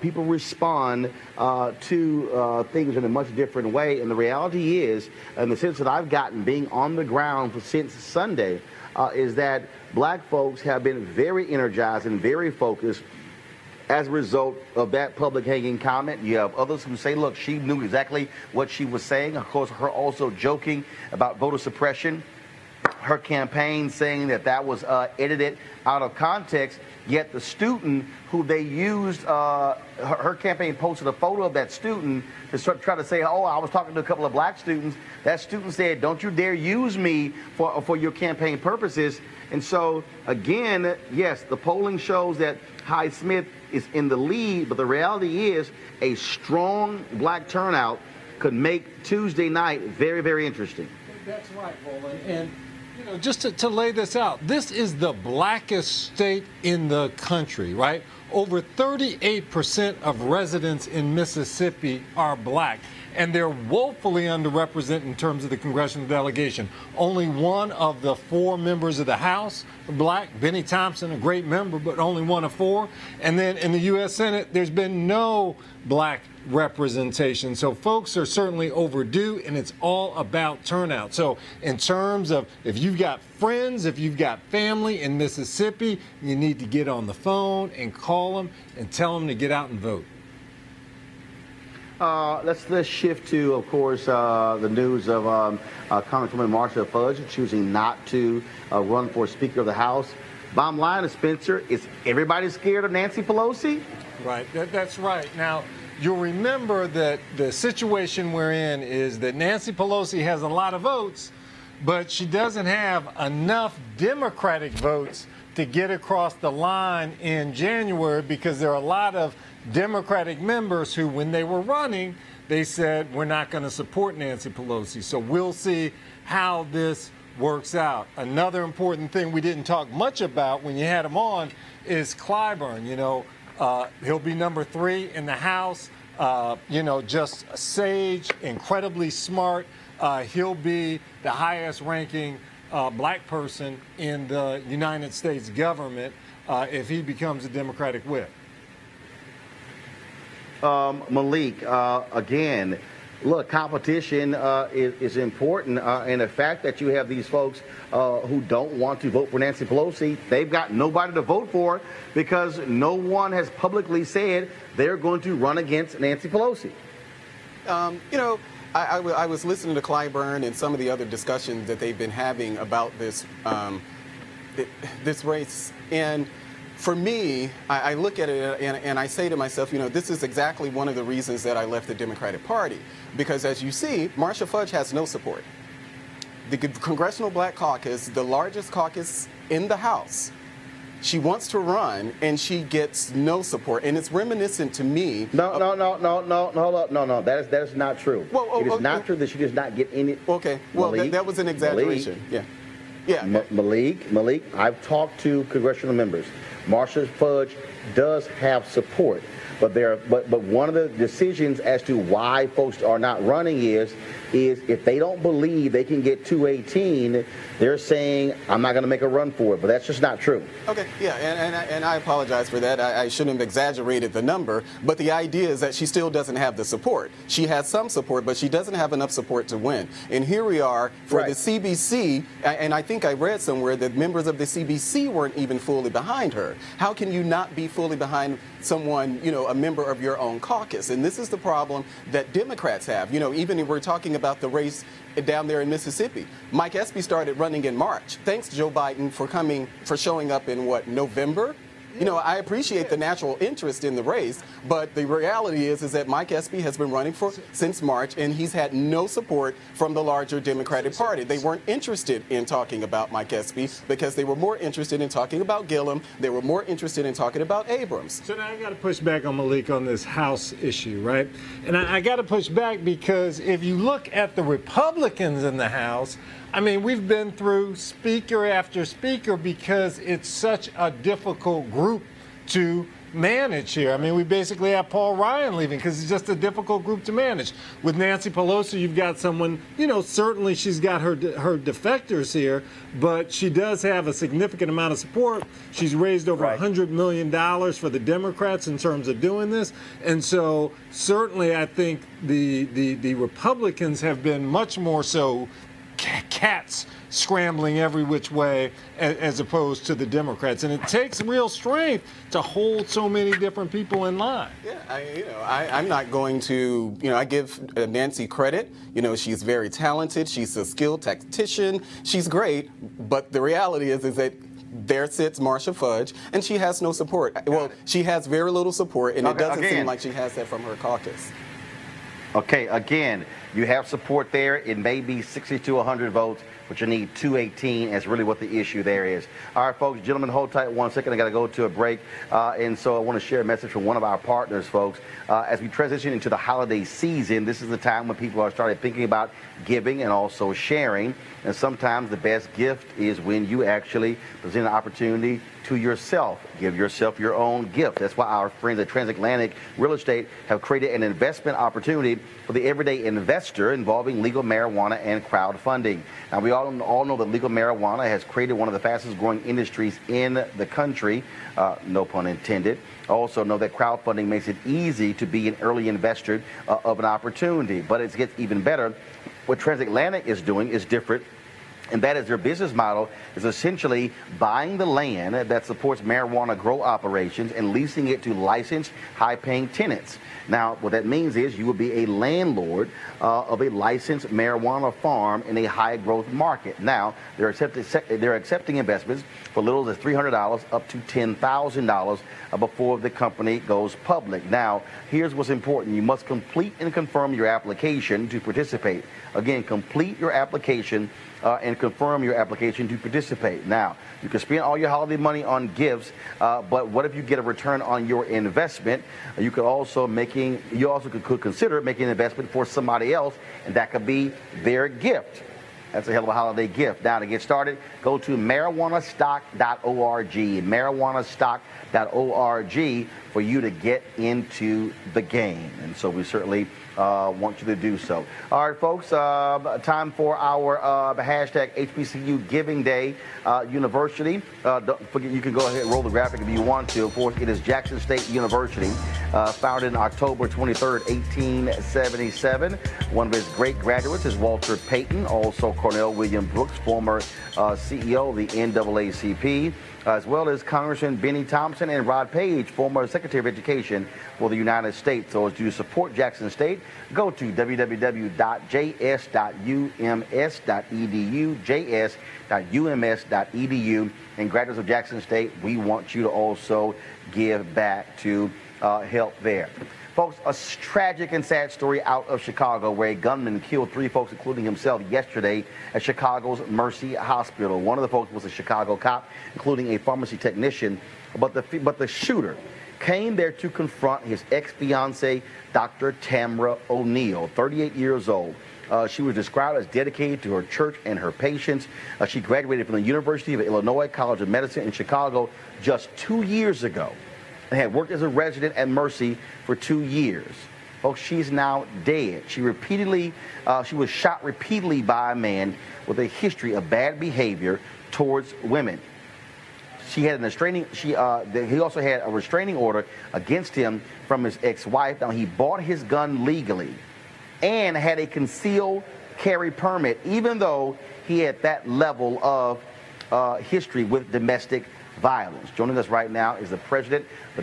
people respond to things in a much different way. And the reality is, in the sense that I've gotten being on the ground since Sunday, is that black folks have been very energized and very focused as a result of that public hanging comment. You have others who say, look, she knew exactly what she was saying. Of course, her also joking about voter suppression. Her campaign saying that was edited out of context, yet the student who they used, her campaign posted a photo of that student to try to say, oh, I was talking to a couple of black students. That student said, don't you dare use me for your campaign purposes. And so, again, yes, the polling shows that Hyde-Smith is in the lead, but the reality is a strong black turnout could make Tuesday night very, very interesting. That's right, Roland. And just to lay this out, this is the blackest state in the country, right? Over 38% of residents in Mississippi are black, and they're woefully underrepresented in terms of the congressional delegation. Only one of the 4 members of the House are black. Benny Thompson, a great member, but only one of 4. And then in the U.S. Senate, there's been no black representation. So folks are certainly overdue, and it's all about turnout. So in terms of if you've got friends, if you've got family in Mississippi, you need to get on the phone and call them and tell them to get out and vote. Let's shift to, of course, the news of Congresswoman Marcia Fudge choosing not to run for Speaker of the House. Bottom line is, Spencer, is everybody scared of Nancy Pelosi? Right, that's right. Now, you'll remember that the situation we're in is that Nancy Pelosi has a lot of votes, but she doesn't have enough Democratic votes to get across the line in January, because there are a lot of Democratic members who, when they were running, they said, we're not going to support Nancy Pelosi. So we'll see how this works out. Another important thing we didn't talk much about when you had him on is Clyburn. You know, he'll be number 3 in the House. You know, just a sage, incredibly smart. He'll be the highest ranking black person in the United States government if he becomes a Democratic whip. Malik, again, look, competition is important, and the fact that you have these folks who don't want to vote for Nancy Pelosi, they've got nobody to vote for because no one has publicly said they're going to run against Nancy Pelosi. You know, I was listening to Clyburn and some of the other discussions that they've been having about this this race, and for me, I look at it and I say to myself, you know, this is exactly one of the reasons that I left the Democratic Party. Because as you see, Marcia Fudge has no support. The Congressional Black Caucus, the largest caucus in the House, she wants to run and she gets no support. And it's reminiscent to me. No, hold up. No, that is not true. Well, it is not true that she does not get any. Okay, well, Malik, that was an exaggeration. Malik, yeah. Malik, I've talked to congressional members. Marcia Fudge does have support, but one of the decisions as to why folks are not running is if they don't believe they can get 218, they're saying, I'm not going to make a run for it. But that's just not true. Okay, yeah, and I apologize for that. I shouldn't have exaggerated the number, but the idea is that she still doesn't have the support. She has some support, but she doesn't have enough support to win. And here we are for the CBC, and I think I read somewhere that members of the CBC weren't even fully behind her. How can you not be fully behind someone, you know, a member of your own caucus? And this is the problem that Democrats have. You know, even if we're talking about the race down there in Mississippi, Mike Espy started running in March. Thanks, Joe Biden, for showing up in what, November? You know, I appreciate the natural interest in the race, but the reality is that Mike Espy has been running since March, and he's had no support from the larger Democratic Party. They weren't interested in talking about Mike Espy because they were more interested in talking about Gillum. They were more interested in talking about Abrams. So now I got to push back on Malik on this House issue, right? And I got to push back because if you look at the Republicans in the House, I mean, we've been through speaker after speaker because it's such a difficult group to manage here. I mean, we basically have Paul Ryan leaving because it's just a difficult group to manage. With Nancy Pelosi, you've got someone, you know, certainly she's got her defectors here, but she does have a significant amount of support. She's raised over $100 million for the Democrats in terms of doing this. And so certainly I think the Republicans have been much more so cats scrambling every which way as opposed to the Democrats. And it takes real strength to hold so many different people in line. Yeah, I'm not going to, I give Nancy credit. She's very talented. She's a skilled tactician. She's great. But the reality is that there sits Marcia Fudge, and she has no support. Well, she has very little support, and it doesn't seem like she has that from her caucus. Okay, again, you have support there. It may be 60 to 100 votes, but you need 218. That's really what the issue there is. All right, folks, gentlemen, hold tight 1 second. I got to go to a break. And so I want to share a message from one of our partners, folks. As we transition into the holiday season, this is the time when people are starting thinking about giving and also sharing. And sometimes the best gift is when you actually present an opportunity to yourself. Give yourself your own gift. That's why our friends at Transatlantic Real Estate have created an investment opportunity for the everyday investor involving legal marijuana and crowdfunding. Now, we all know that legal marijuana has created one of the fastest growing industries in the country, no pun intended. Also know that crowdfunding makes it easy to be an early investor of an opportunity, but it gets even better. What Transatlantic is doing is different. And that is their business model is essentially buying the land that supports marijuana grow operations and leasing it to licensed, high-paying tenants. Now, what that means is you will be a landlord of a licensed marijuana farm in a high-growth market. Now, they're accepting investments for little as $300 up to $10,000 before the company goes public. Now, here's what's important. You must complete and confirm your application to participate. Again, complete your application and confirm your application to participate. Now, you can spend all your holiday money on gifts, but what if you get a return on your investment? You could also could consider making an investment for somebody else, and that could be their gift. That's a hell of a holiday gift. Now, to get started, go to marijuanastock.org, marijuanastock.org, for you to get into the game. And so we certainly want you to do so. All right, folks, time for our hashtag HBCU Giving Day University. Don't forget, you can go ahead and roll the graphic if you want to. Of course, it is Jackson State University, founded in October 23rd, 1877. One of his great graduates is Walter Payton, also Cornell William Brooks, former CEO of the NAACP, as well as Congressman Benny Thompson and Rod Page, former Secretary of Education for the United States. So as you support Jackson State, go to www.js.ums.edu, js.ums.edu. And graduates of Jackson State, we want you to also give back to help there. Folks, a tragic and sad story out of Chicago where a gunman killed 3 folks, including himself, yesterday at Chicago's Mercy Hospital. One of the folks was a Chicago cop, including a pharmacy technician, but the shooter came there to confront his ex-fiancée, Dr. Tamara O'Neal, 38 years old. She was described as dedicated to her church and her patients. She graduated from the University of Illinois College of Medicine in Chicago just 2 years ago and had worked as a resident at Mercy for 2 years. Folks, she's now dead. She was shot repeatedly by a man with a history of bad behavior towards women. He also had a restraining order against him from his ex-wife. Now, he bought his gun legally and had a concealed carry permit, even though he had that level of history with domestic violence. Joining us right now is the president of the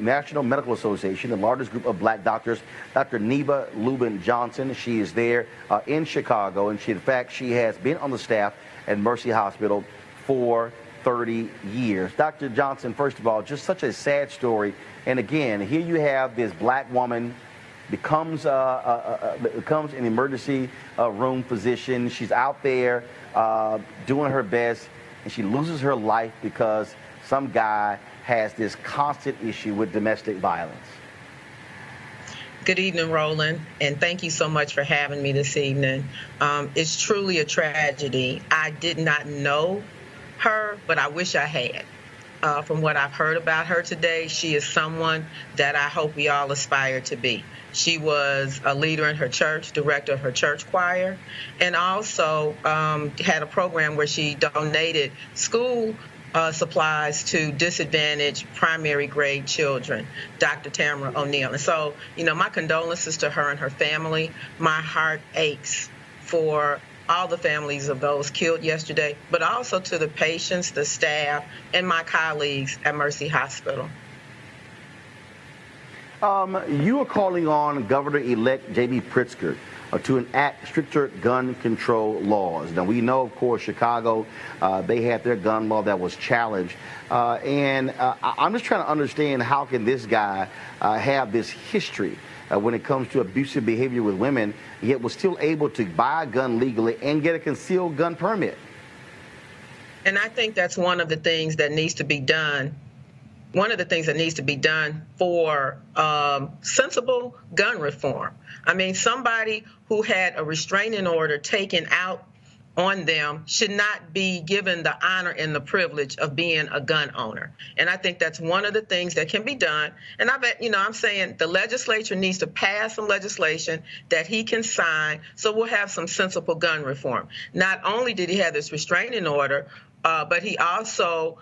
National Medical Association, the largest group of black doctors, Dr. Neva Lubin Johnson. She is there in Chicago, and in fact, she has been on the staff at Mercy Hospital for 30 years. Dr. Johnson, first of all, just such a sad story. And again, here you have this black woman becomes an emergency room physician. She's out there doing her best, and she loses her life because some guy has this constant issue with domestic violence. Good evening, Roland, and thank you so much for having me this evening. It's truly a tragedy. I did not know her, but I wish I had. From what I've heard about her today, she is someone that I hope we all aspire to be. She was a leader in her church, director of her church choir, and also had a program where she donated school supplies to disadvantaged primary grade children, Dr. Tamara O'Neal. And so, my condolences to her and her family. My heart aches for all the families of those killed yesterday, but also to the patients, the staff, and my colleagues at Mercy Hospital. You are calling on Governor-elect J.B. Pritzker to enact stricter gun control laws. Now, we know, of course, Chicago, they had their gun law that was challenged. And I'm just trying to understand, how can this guy have this history when it comes to abusive behavior with women, yet was still able to buy a gun legally and get a concealed gun permit? And I think that's one of the things that needs to be done. One of the things that needs to be done for sensible gun reform. I mean, somebody who had a restraining order taken out on them should not be given the honor and the privilege of being a gun owner. And I think that's one of the things that can be done. And I'm saying the legislature needs to pass some legislation that he can sign, so we'll have some sensible gun reform. Not only did he have this restraining order, but he also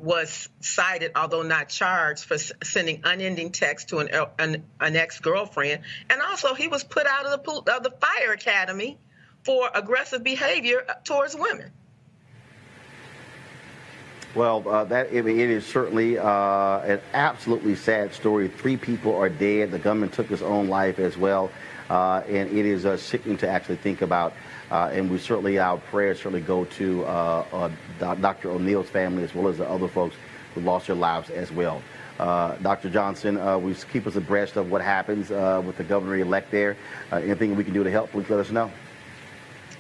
was cited, although not charged, for sending unending texts to an ex-girlfriend. And also, he was put out of the fire academy for aggressive behavior towards women. Well, it is certainly an absolutely sad story. 3 people are dead. The gunman took his own life as well, and it is sickening to actually think about. And we certainly, our prayers certainly go to Dr. O'Neill's family as well as the other folks who lost their lives as well. Dr. Johnson, will keep us abreast of what happens with the governor-elect there. Anything we can do to help, please let us know.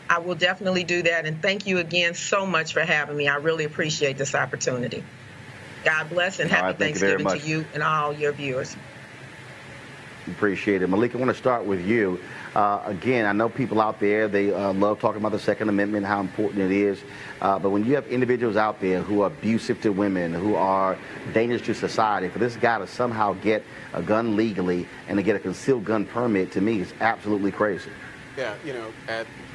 I will definitely do that, and thank you again so much for having me. I really appreciate this opportunity. God bless, and happy Thanksgiving to you and all your viewers. Appreciate it. Malik, I want to start with you. Again, I know people out there, they love talking about the Second Amendment, how important it is. But when you have individuals out there who are abusive to women, who are dangerous to society, for this guy to somehow get a gun legally and to get a concealed gun permit, to me, is absolutely crazy. Yeah,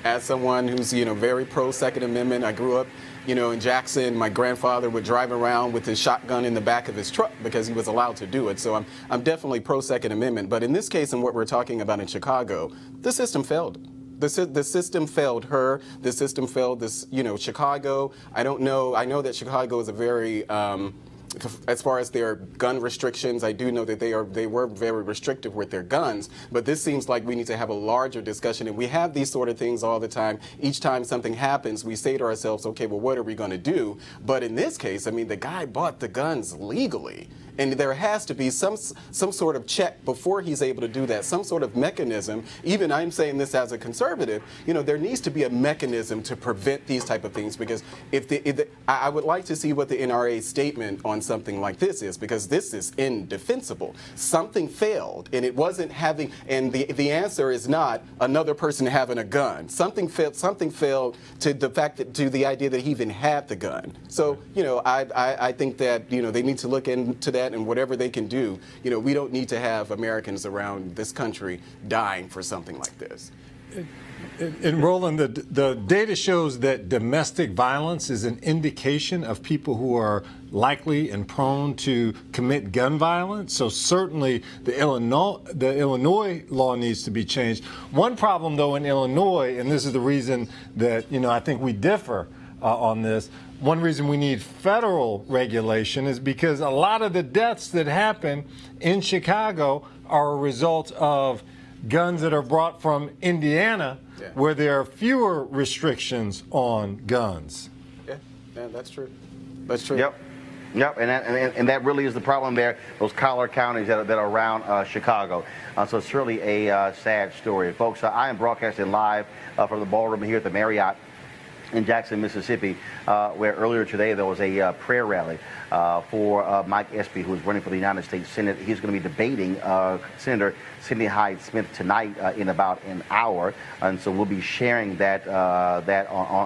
as someone who's, very pro Second Amendment, I grew up, in Jackson. My grandfather would drive around with his shotgun in the back of his truck because he was allowed to do it. So I'm definitely pro Second Amendment. But in this case, and what we're talking about in Chicago, the system failed. The system failed her. The system failed this, Chicago. I don't know. I know that Chicago is a very, as far as their gun restrictions, I do know that they were very restrictive with their guns, but this seems like we need to have a larger discussion, and we have these sort of things all the time. Each time something happens, we say to ourselves, okay, well, what are we going to do? But in this case, I mean, the guy bought the guns legally. And there has to be some sort of check before he's able to do that, some sort of mechanism. Even I'm saying this as a conservative, there needs to be a mechanism to prevent these type of things, because I would like to see what the NRA's statement on something like this is, because this is indefensible. Something failed, and it wasn't having, and the answer is not another person having a gun. Something failed to the fact that, to the idea that he even had the gun. So, I think that, they need to look into that. And whatever they can do, we don't need to have Americans around this country dying for something like this. And Roland, the data shows that domestic violence is an indication of people who are likely and prone to commit gun violence. So certainly the Illinois law needs to be changed. One problem, though, in Illinois, and this is the reason that I think we differ on this. One reason we need federal regulation is because a lot of the deaths that happen in Chicago are a result of guns that are brought from Indiana, where there are fewer restrictions on guns. Yeah, that's true. That's true. Yep, and that really is the problem there, those collar counties that are around Chicago. So it's really a sad story. Folks, I am broadcasting live from the ballroom here at the Marriott in Jackson, Mississippi, where earlier today there was a prayer rally for Mike Espy, who is running for the United States Senate. He's going to be debating Senator Cindy Hyde-Smith tonight in about an hour, and so we'll be sharing that on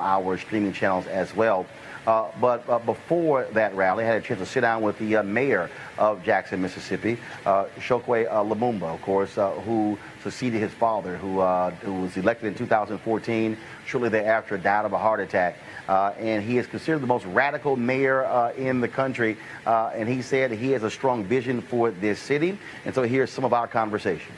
our streaming channels as well. But before that rally, I had a chance to sit down with the mayor of Jackson, Mississippi, Chokwe Lumumba, of course, who succeeded his father, who was elected in 2014. Shortly thereafter, died of a heart attack. And he is considered the most radical mayor in the country. And he said he has a strong vision for this city. And so here's some of our conversation.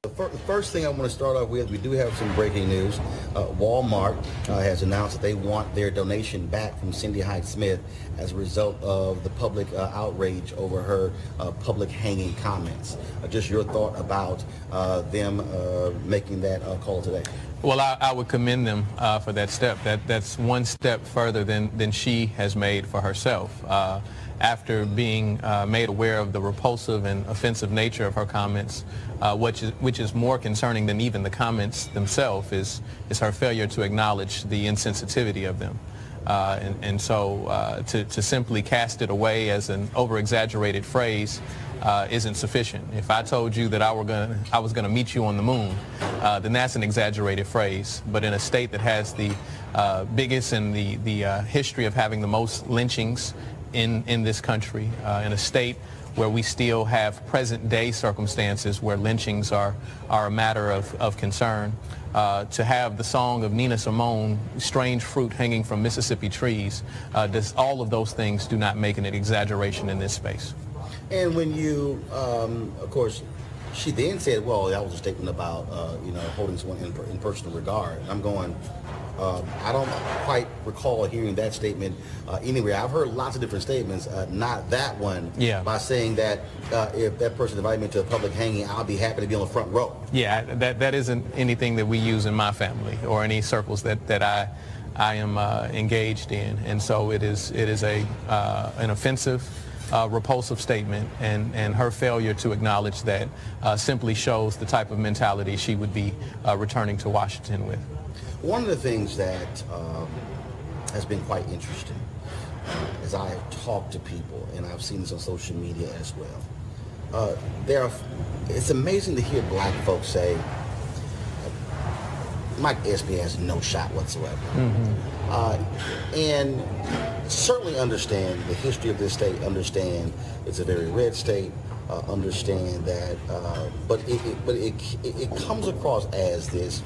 The first thing I want to start off with, we do have some breaking news. Walmart has announced that they want their donation back from Cindy Hyde-Smith as a result of the public outrage over her public hanging comments. Just your thought about them making that call today. Well, I would commend them for that step. That's one step further than she has made for herself. After being made aware of the repulsive and offensive nature of her comments, which is more concerning than even the comments themselves, is her failure to acknowledge the insensitivity of them. And so to simply cast it away as an over-exaggerated phrase isn't sufficient. If I told you that I was going to meet you on the moon, then that's an exaggerated phrase. But in a state that has the biggest and the history of having the most lynchings in this country, in a state where we still have present-day circumstances where lynchings are a matter of concern, to have the song of Nina Simone, Strange Fruit Hanging from Mississippi Trees, all of those things do not make an exaggeration in this space. And when you, of course, She then said, well, that was a statement about, holding someone in personal regard. And I'm going, I don't quite recall hearing that statement anywhere. I've heard lots of different statements, not that one, by saying that if that person invited me to a public hanging, I'll be happy to be on the front row. Yeah, that isn't anything that we use in my family or any circles that I am engaged in. And so it is an offensive, repulsive statement, and her failure to acknowledge that simply shows the type of mentality she would be returning to Washington with. One of the things that has been quite interesting as I have talked to people, and I've seen this on social media as well, it's amazing to hear black folks say, Mike Espy has no shot whatsoever. And certainly understand the history of this state, understand it's a very red state, understand that, but it comes across as this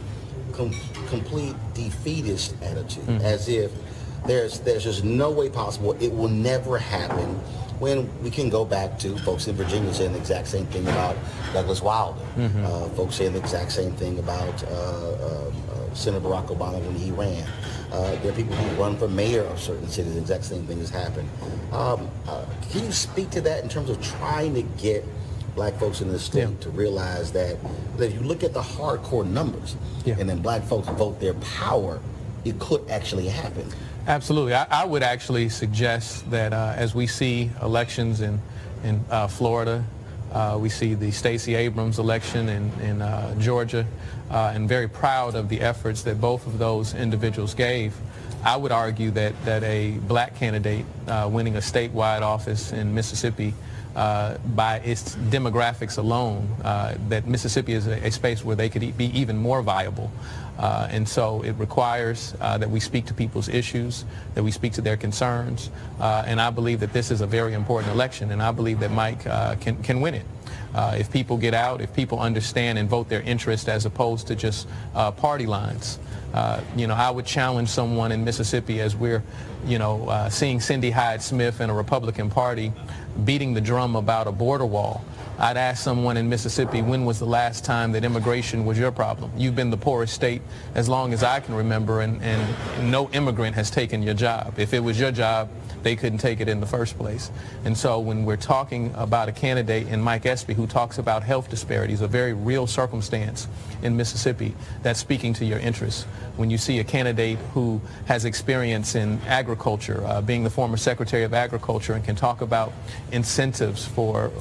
complete defeatist attitude, as if there's just no way possible, it will never happen, when we can go back to folks in Virginia saying the exact same thing about Douglas Wilder, folks saying the exact same thing about Senator Barack Obama when he ran. There are people who run for mayor of certain cities, the exact same thing has happened. Can you speak to that in terms of trying to get black folks in this state to realize that if you look at the hardcore numbers and then black folks vote their power, it could actually happen? Absolutely. I would actually suggest that as we see elections in Florida, we see the Stacey Abrams election in Georgia, and very proud of the efforts that both of those individuals gave. I would argue that a black candidate winning a statewide office in Mississippi, by its demographics alone, that Mississippi is a space where they could be even more viable. And so it requires that we speak to people's issues, that we speak to their concerns, and I believe that this is a very important election, and I believe that Mike can win it. If people get out, if people understand and vote their interest as opposed to just party lines. I would challenge someone in Mississippi as we're, seeing Cindy Hyde-Smith and a Republican Party beating the drum about a border wall. I'd ask someone in Mississippi, when was the last time that immigration was your problem? You've been the poorest state as long as I can remember, and no immigrant has taken your job. If it was your job, they couldn't take it in the first place. And so when we're talking about a candidate in Mike Espy who talks about health disparities, a very real circumstance in Mississippi, that's speaking to your interests. When you see a candidate who has experience in agriculture, being the former Secretary of Agriculture, and can talk about incentives for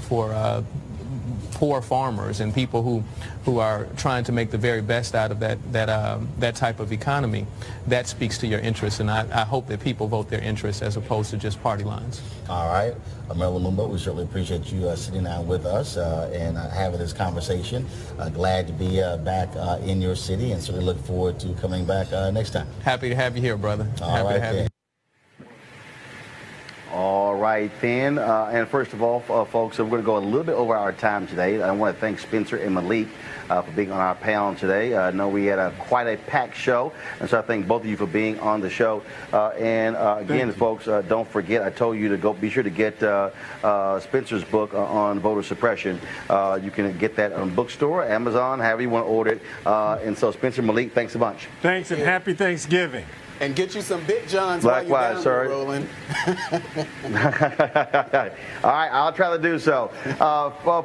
poor farmers and people who are trying to make the very best out of that type of economy, that speaks to your interests, and I hope that people vote their interests as opposed to just party lines. All right. Mayor Lumumba, we certainly appreciate you sitting down with us and having this conversation. Glad to be back in your city, and certainly look forward to coming back next time. Happy to have you here, brother. All right, then. All right, then. And first of all, folks, we're going to go a little bit over our time today. I want to thank Spencer and Malik for being on our panel today. I know we had quite a packed show, and so I thank both of you for being on the show. Again, folks, don't forget, I told you to be sure to get Spencer's book on voter suppression. You can get that on bookstore, Amazon, however you want to order it. And so, Spencer, Malik, thanks a bunch. Thanks, and happy Thanksgiving. And get you some Big Johns Likewise, while you're down there, Roland. All right, I'll try to do so.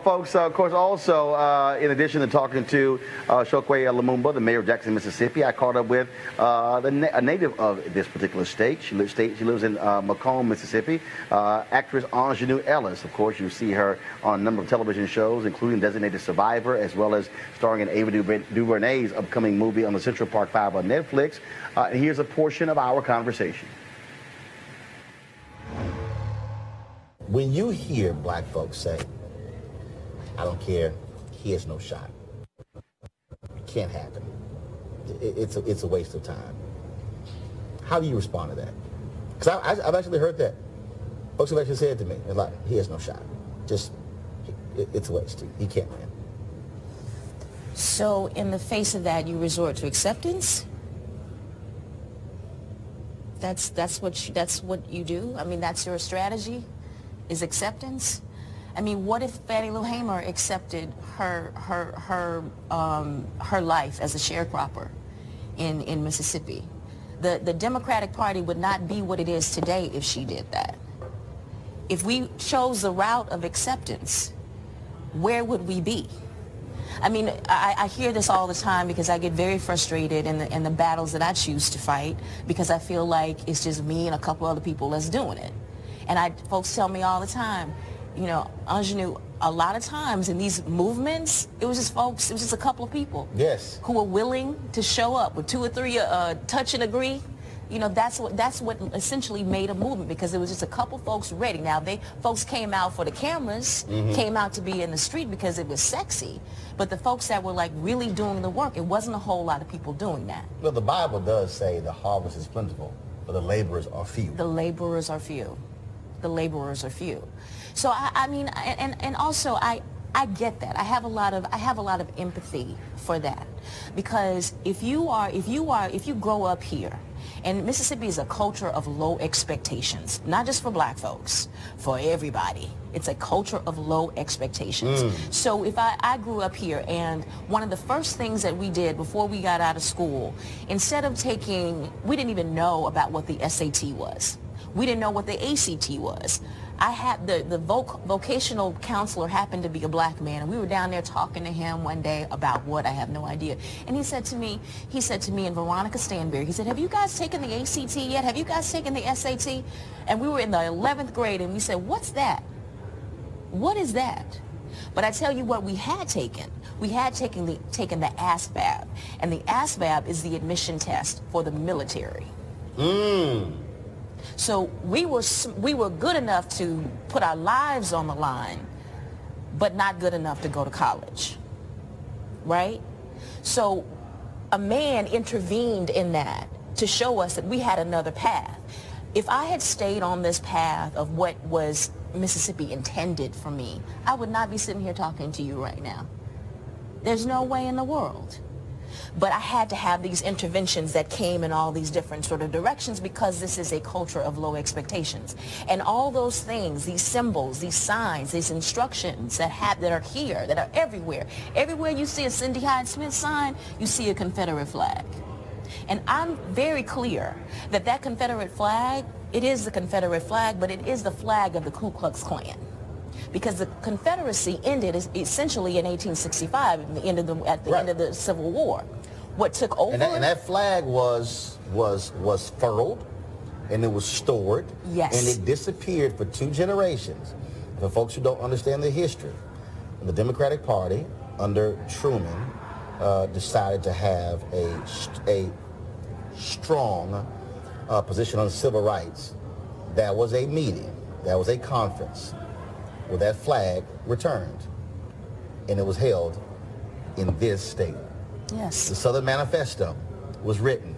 Folks, of course, also, in addition to talking to Chokwe Lumumba, the mayor of Jackson, Mississippi, I caught up with a native of this particular state. She lives in Macomb, Mississippi. Actress Aunjanue Ellis. Of course, you see her on a number of television shows, including Designated Survivor, as well as starring in Ava DuVernay's upcoming movie on the Central Park 5 on Netflix. And here's a portion of our conversation. When you hear black folks say, I don't care, he has no shot, it can't happen, it's a waste of time, how do you respond to that? Because I've actually heard that. Folks have actually said to me, like, he has no shot. It's a waste. He can't win. So in the face of that, you resort to acceptance? That's what you do? I mean, that's your strategy, is acceptance? I mean, what if Fannie Lou Hamer accepted her life as a sharecropper in Mississippi? The Democratic Party would not be what it is today if she did that. If we chose the route of acceptance, where would we be? I mean, I hear this all the time because I get very frustrated in the battles that I choose to fight, because I feel like it's just me and a couple other people that's doing it. And folks tell me all the time, you know, Aunjanue, a lot of times in these movements, it was just a couple of people. Yes. Who were willing to show up with 2 or 3 touch and agree. You know, that's what essentially made a movement, because it was just a couple folks ready. Now, folks came out for the cameras, came out to be in the street because it was sexy. But the folks that were like really doing the work, it wasn't a whole lot of people doing that. Well, the Bible does say the harvest is plentiful, but the laborers are few. The laborers are few. The laborers are few. So I mean, and also I get that. I have a lot of empathy for that, because if you grow up here, and Mississippi is a culture of low expectations, not just for black folks, for everybody. It's a culture of low expectations. So if I grew up here, and one of the first things that we did before we got out of school, instead of we didn't even know about what the SAT was. We didn't know what the ACT was. I had the vocational counselor happened to be a black man, and we were down there talking to him one day about what, I have no idea. And he said to me and Veronica Stanberry, he said, have you guys taken the ACT yet? Have you guys taken the SAT? And we were in the 11th grade, and we said, what's that? What is that? But I tell you what we had taken. We had taken the ASVAB, and the ASVAB is the admission test for the military. So we were good enough to put our lives on the line, but not good enough to go to college, right? So a man intervened in that to show us that we had another path. If I had stayed on this path of what was Mississippi intended for me, I would not be sitting here talking to you right now. There's no way in the world. But I had to have these interventions that came in all these different sort of directions, because this is a culture of low expectations. And all those things, these symbols, these signs, these instructions that are here, that are everywhere. Everywhere you see a Cindy Hyde-Smith sign, you see a Confederate flag. And I'm very clear that Confederate flag, it is the Confederate flag, but it is the flag of the Ku Klux Klan. Because the Confederacy ended essentially in 1865 at the end of the Civil War. What took over? And that flag was furled, and it was stored. Yes. And it disappeared for 2 generations. For folks who don't understand the history, the Democratic Party under Truman decided to have a strong position on civil rights. That was a meeting. That was a conference where that flag returned, and it was held in this state. Yes. The Southern Manifesto was written,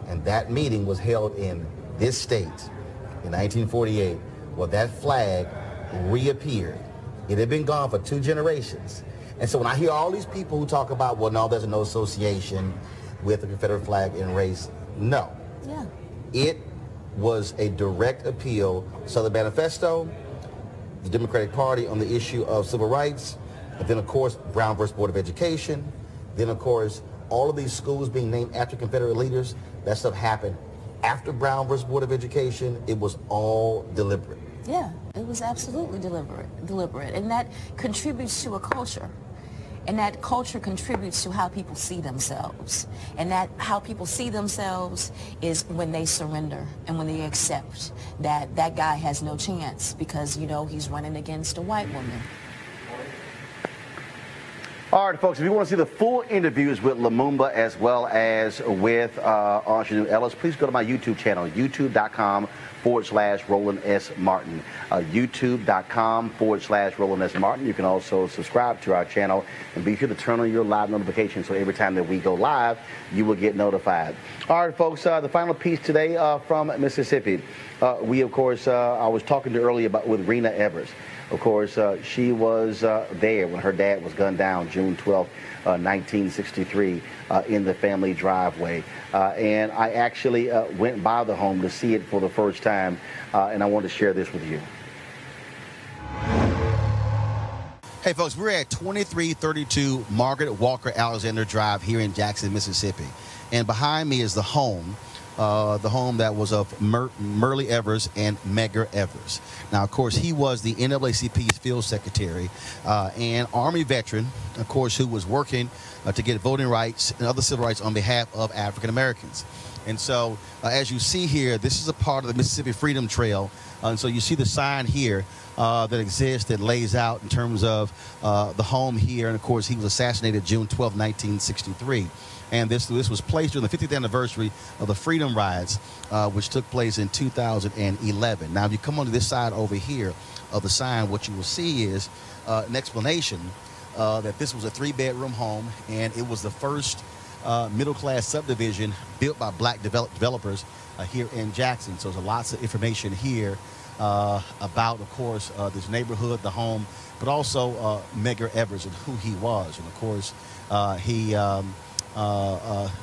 and that meeting was held in this state in 1948, where that flag reappeared. It had been gone for 2 generations. And so when I hear all these people who talk about, well, no, there's no association with the Confederate flag and race, no. Yeah. It was a direct appeal. Southern Manifesto, the Democratic Party on the issue of civil rights, and then of course Brown versus Board of Education, then of course all of these schools being named after Confederate leaders. That stuff happened after Brown versus Board of Education. It was all deliberate. Yeah, it was absolutely deliberate, and that contributes to a culture. And that culture contributes to how people see themselves. And that how people see themselves is when they surrender and when they accept that that guy has no chance because, you know, he's running against a white woman. All right, folks, if you want to see the full interviews with Lumumba as well as with Aunjanue Ellis, please go to my YouTube channel, youtube.com/Roland S. Martin. youtube.com/Roland S. Martin. You can also subscribe to our channel and be sure to turn on your live notifications so every time that we go live, you will get notified. All right, folks, the final piece today from Mississippi. We, of course, I was talking to earlier with Reena Evers. Of course, she was there when her dad was gunned down June 12th, 1963, in the family driveway. And I actually went by the home to see it for the first time, and I want to share this with you. Hey, folks, we're at 2332 Margaret Walker Alexander Drive here in Jackson, Mississippi. And behind me is the home that was of Merle Evers and Medgar Evers. Now, of course, he was the NAACP's field secretary and Army veteran, of course, who was working to get voting rights and other civil rights on behalf of African Americans. And so, as you see here, this is a part of the Mississippi Freedom Trail. And so you see the sign here that exists that lays out in terms of the home here. And, of course, he was assassinated June 12, 1963. And this was placed during the 50th anniversary of the Freedom Rides, which took place in 2011. Now, if you come onto this side over here of the sign, what you will see is an explanation that this was a 3-bedroom home, and it was the first middle-class subdivision built by black developers here in Jackson. So there's lots of information here about, of course, this neighborhood, the home, but also Medgar Evers and who he was. And, of course, he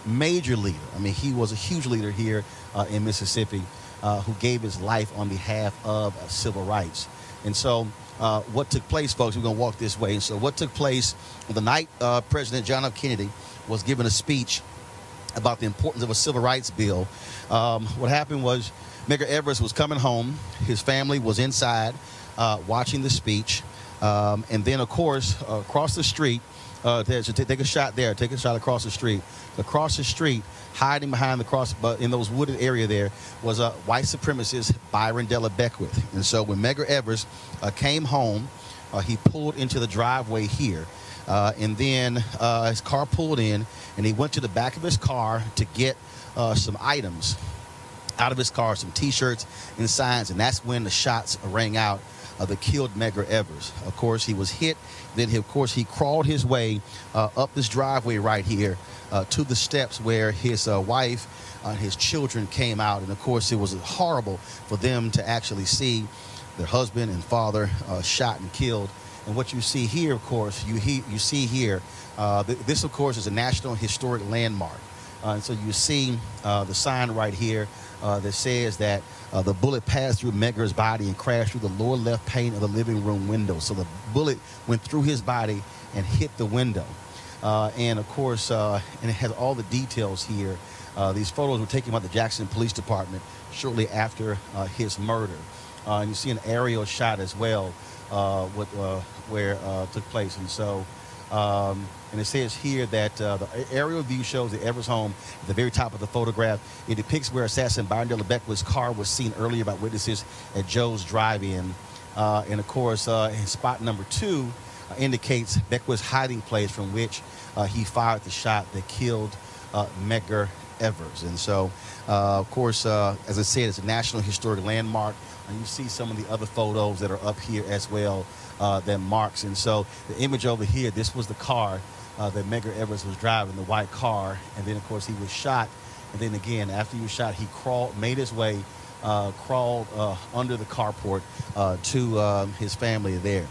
major leader. I mean, he was a huge leader here in Mississippi who gave his life on behalf of civil rights. And so what took place, folks, we're going to walk this way. And so what took place on the night President John F. Kennedy was giving a speech about the importance of a civil rights bill, what happened was Medgar Evers was coming home. His family was inside watching the speech. And then, of course, across the street, take a shot there. Take a shot across the street. Across the street, hiding behind the cross, but in those wooded area there, was a white supremacist, Byron Della Beckwith. And so when Medgar Evers came home, he pulled into the driveway here. And then his car pulled in, and he went to the back of his car to get some items out of his car, some T-shirts and signs. And that's when the shots rang out that killed Medgar Evers. Of course, he was hit. Then, he crawled his way up this driveway right here to the steps where his wife and his children came out. And, of course, it was horrible for them to actually see their husband and father shot and killed. And what you see here, of course, you see here, this, of course, is a National Historic Landmark. And so you see the sign right here that says that the bullet passed through Medgar's body and crashed through the lower left pane of the living room window. So the bullet went through his body and hit the window. And, of course, and it has all the details here. These photos were taken by the Jackson Police Department shortly after his murder. And you see an aerial shot as well where it took place. And so, and it says here that the aerial view shows the Evers home at the very top of the photograph. It depicts where assassin Byron Della Beckwith's car was seen earlier by witnesses at Joe's Drive-In. And, of course, spot number 2 indicates Beckwith's hiding place from which he fired the shot that killed Medgar Evers. And so, of course, as I said, it's a National Historic Landmark. And you see some of the other photos that are up here as well that marks. And so the image over here, this was the car that Medgar Evers was driving, the white car. And then, of course, he was shot. And then again, after he was shot, he made his way, crawled under the carport to his family there.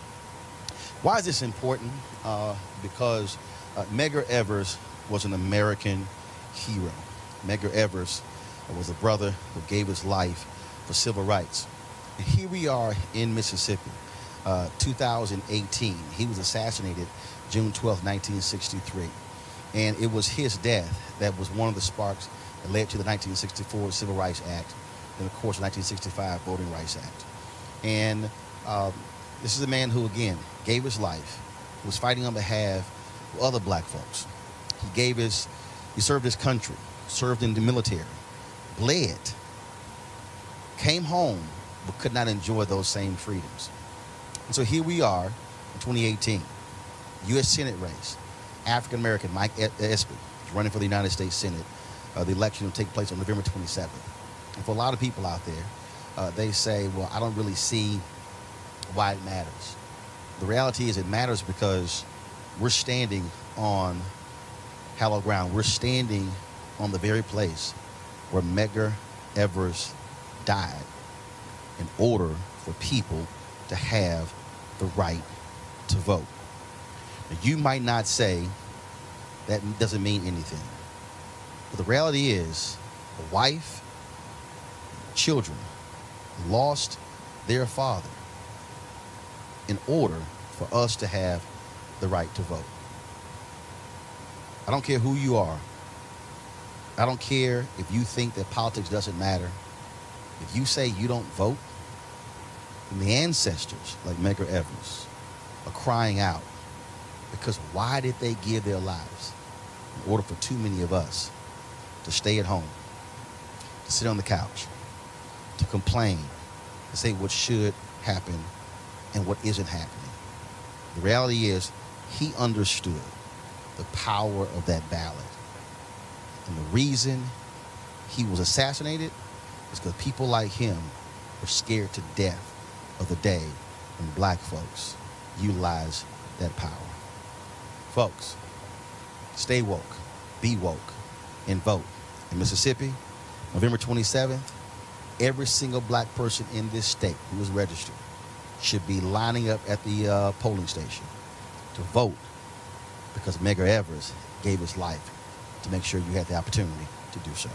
Why is this important? Because Medgar Evers was an American hero. Medgar Evers was a brother who gave his life for civil rights. And here we are in Mississippi, 2018. He was assassinated June 12, 1963. And it was his death that was one of the sparks that led to the 1964 Civil Rights Act and, of course, the 1965 Voting Rights Act. And this is a man who, again, gave his life, was fighting on behalf of other black folks. He served his country, served in the military, bled, came home, but could not enjoy those same freedoms. And so here we are in 2018, U.S. Senate race. African-American Mike Espy is running for the United States Senate. The election will take place on November 27th. And for a lot of people out there, they say, well, I don't really see why it matters. The reality is it matters because we're standing on hallowed ground. We're standing on the very place where Medgar Evers died in order for people to have the right to vote. Now, you might not say that doesn't mean anything, but the reality is a wife, children lost their father in order for us to have the right to vote. I don't care who you are. I don't care if you think that politics doesn't matter. If you say you don't vote, then the ancestors, like Medgar Evers, are crying out because why did they give their lives in order for too many of us to stay at home, to sit on the couch, to complain, to say what should happen and what isn't happening? The reality is he understood the power of that ballot. And the reason he was assassinated is because people like him were scared to death of the day when black folks utilize that power. Folks, stay woke, be woke, and vote. In Mississippi, November 27th, every single black person in this state who is registered should be lining up at the polling station to vote because Medgar Evers gave his life to make sure you had the opportunity to do so.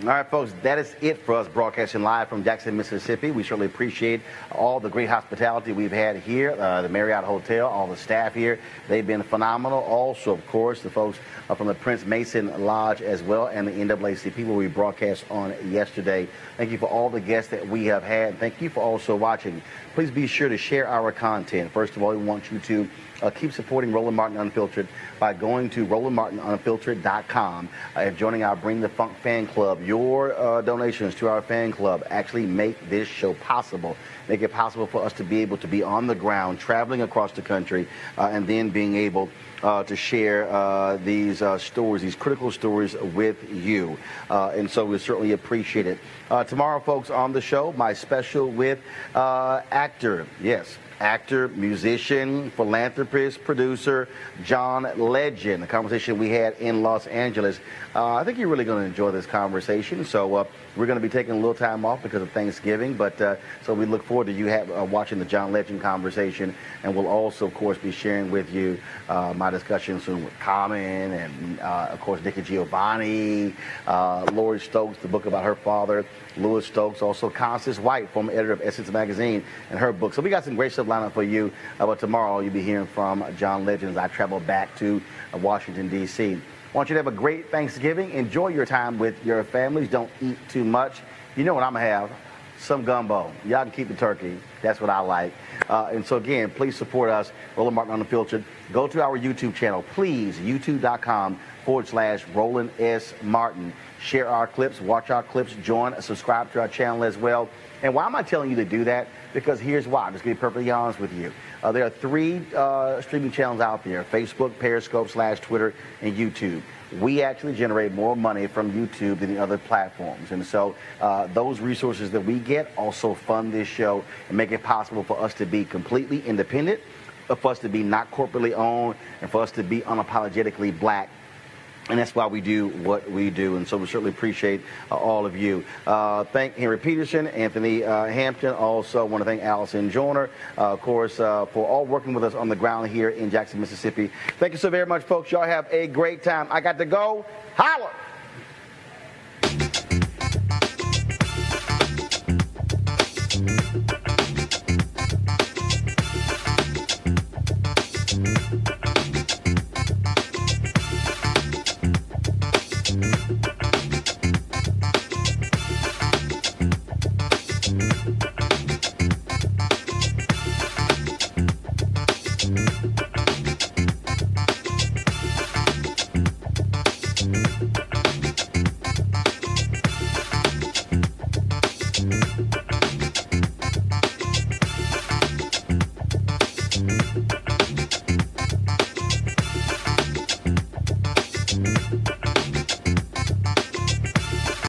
All right, folks, that is it for us broadcasting live from Jackson, Mississippi. We certainly appreciate all the great hospitality we've had here, the Marriott Hotel, all the staff here. They've been phenomenal. Also, of course, the folks from the Prince Mason Lodge as well and the NAACP where we broadcast on yesterday. Thank you for all the guests that we have had. Thank you for also watching. Please be sure to share our content. First of all, we want you to keep supporting Roland Martin Unfiltered by going to RolandMartinUnfiltered.com and joining our Bring the Funk fan club. Your donations to our fan club actually make this show possible, make it possible for us to be able to be on the ground, traveling across the country, and then being able to share these stories, these critical stories with you. And so we certainly appreciate it. Tomorrow, folks, on the show, my special with actor, yes, actor, musician, philanthropist, producer, John Legend. The conversation we had in Los Angeles. I think you're really going to enjoy this conversation. So we're going to be taking a little time off because of Thanksgiving. But so we look forward to you watching the John Legend conversation. And we'll also, of course, be sharing with you my discussion soon with Common and, of course, Nikki Giovanni, Lori Stokes, the book about her father, Louis Stokes, also Constance White, former editor of Essence Magazine, and her book. So we got some great stuff lined up for you. But tomorrow you'll be hearing from John Legend as I travel back to Washington, D.C. I want you to have a great Thanksgiving. Enjoy your time with your families. Don't eat too much. You know what I'm going to have? Some gumbo. Y'all can keep the turkey. That's what I like. And so, again, please support us, Roland Martin Unfiltered. Go to our YouTube channel, please, youtube.com/Roland S. Martin. Share our clips, watch our clips, join, subscribe to our channel as well. And why am I telling you to do that? Because here's why. I'm just going to be perfectly honest with you. There are 3 streaming channels out there, Facebook, Periscope, /Twitter, and YouTube. We actually generate more money from YouTube than the other platforms. And so those resources that we get also fund this show and make it possible for us to be completely independent, for us to be not corporately owned, and for us to be unapologetically black. And that's why we do what we do. And so we certainly appreciate all of you. Thank Henry Peterson, Anthony Hampton. Also want to thank Allison Joyner, of course, for all working with us on the ground here in Jackson, Mississippi. Thank you so very much, folks. Y'all have a great time. I got to go. Holla!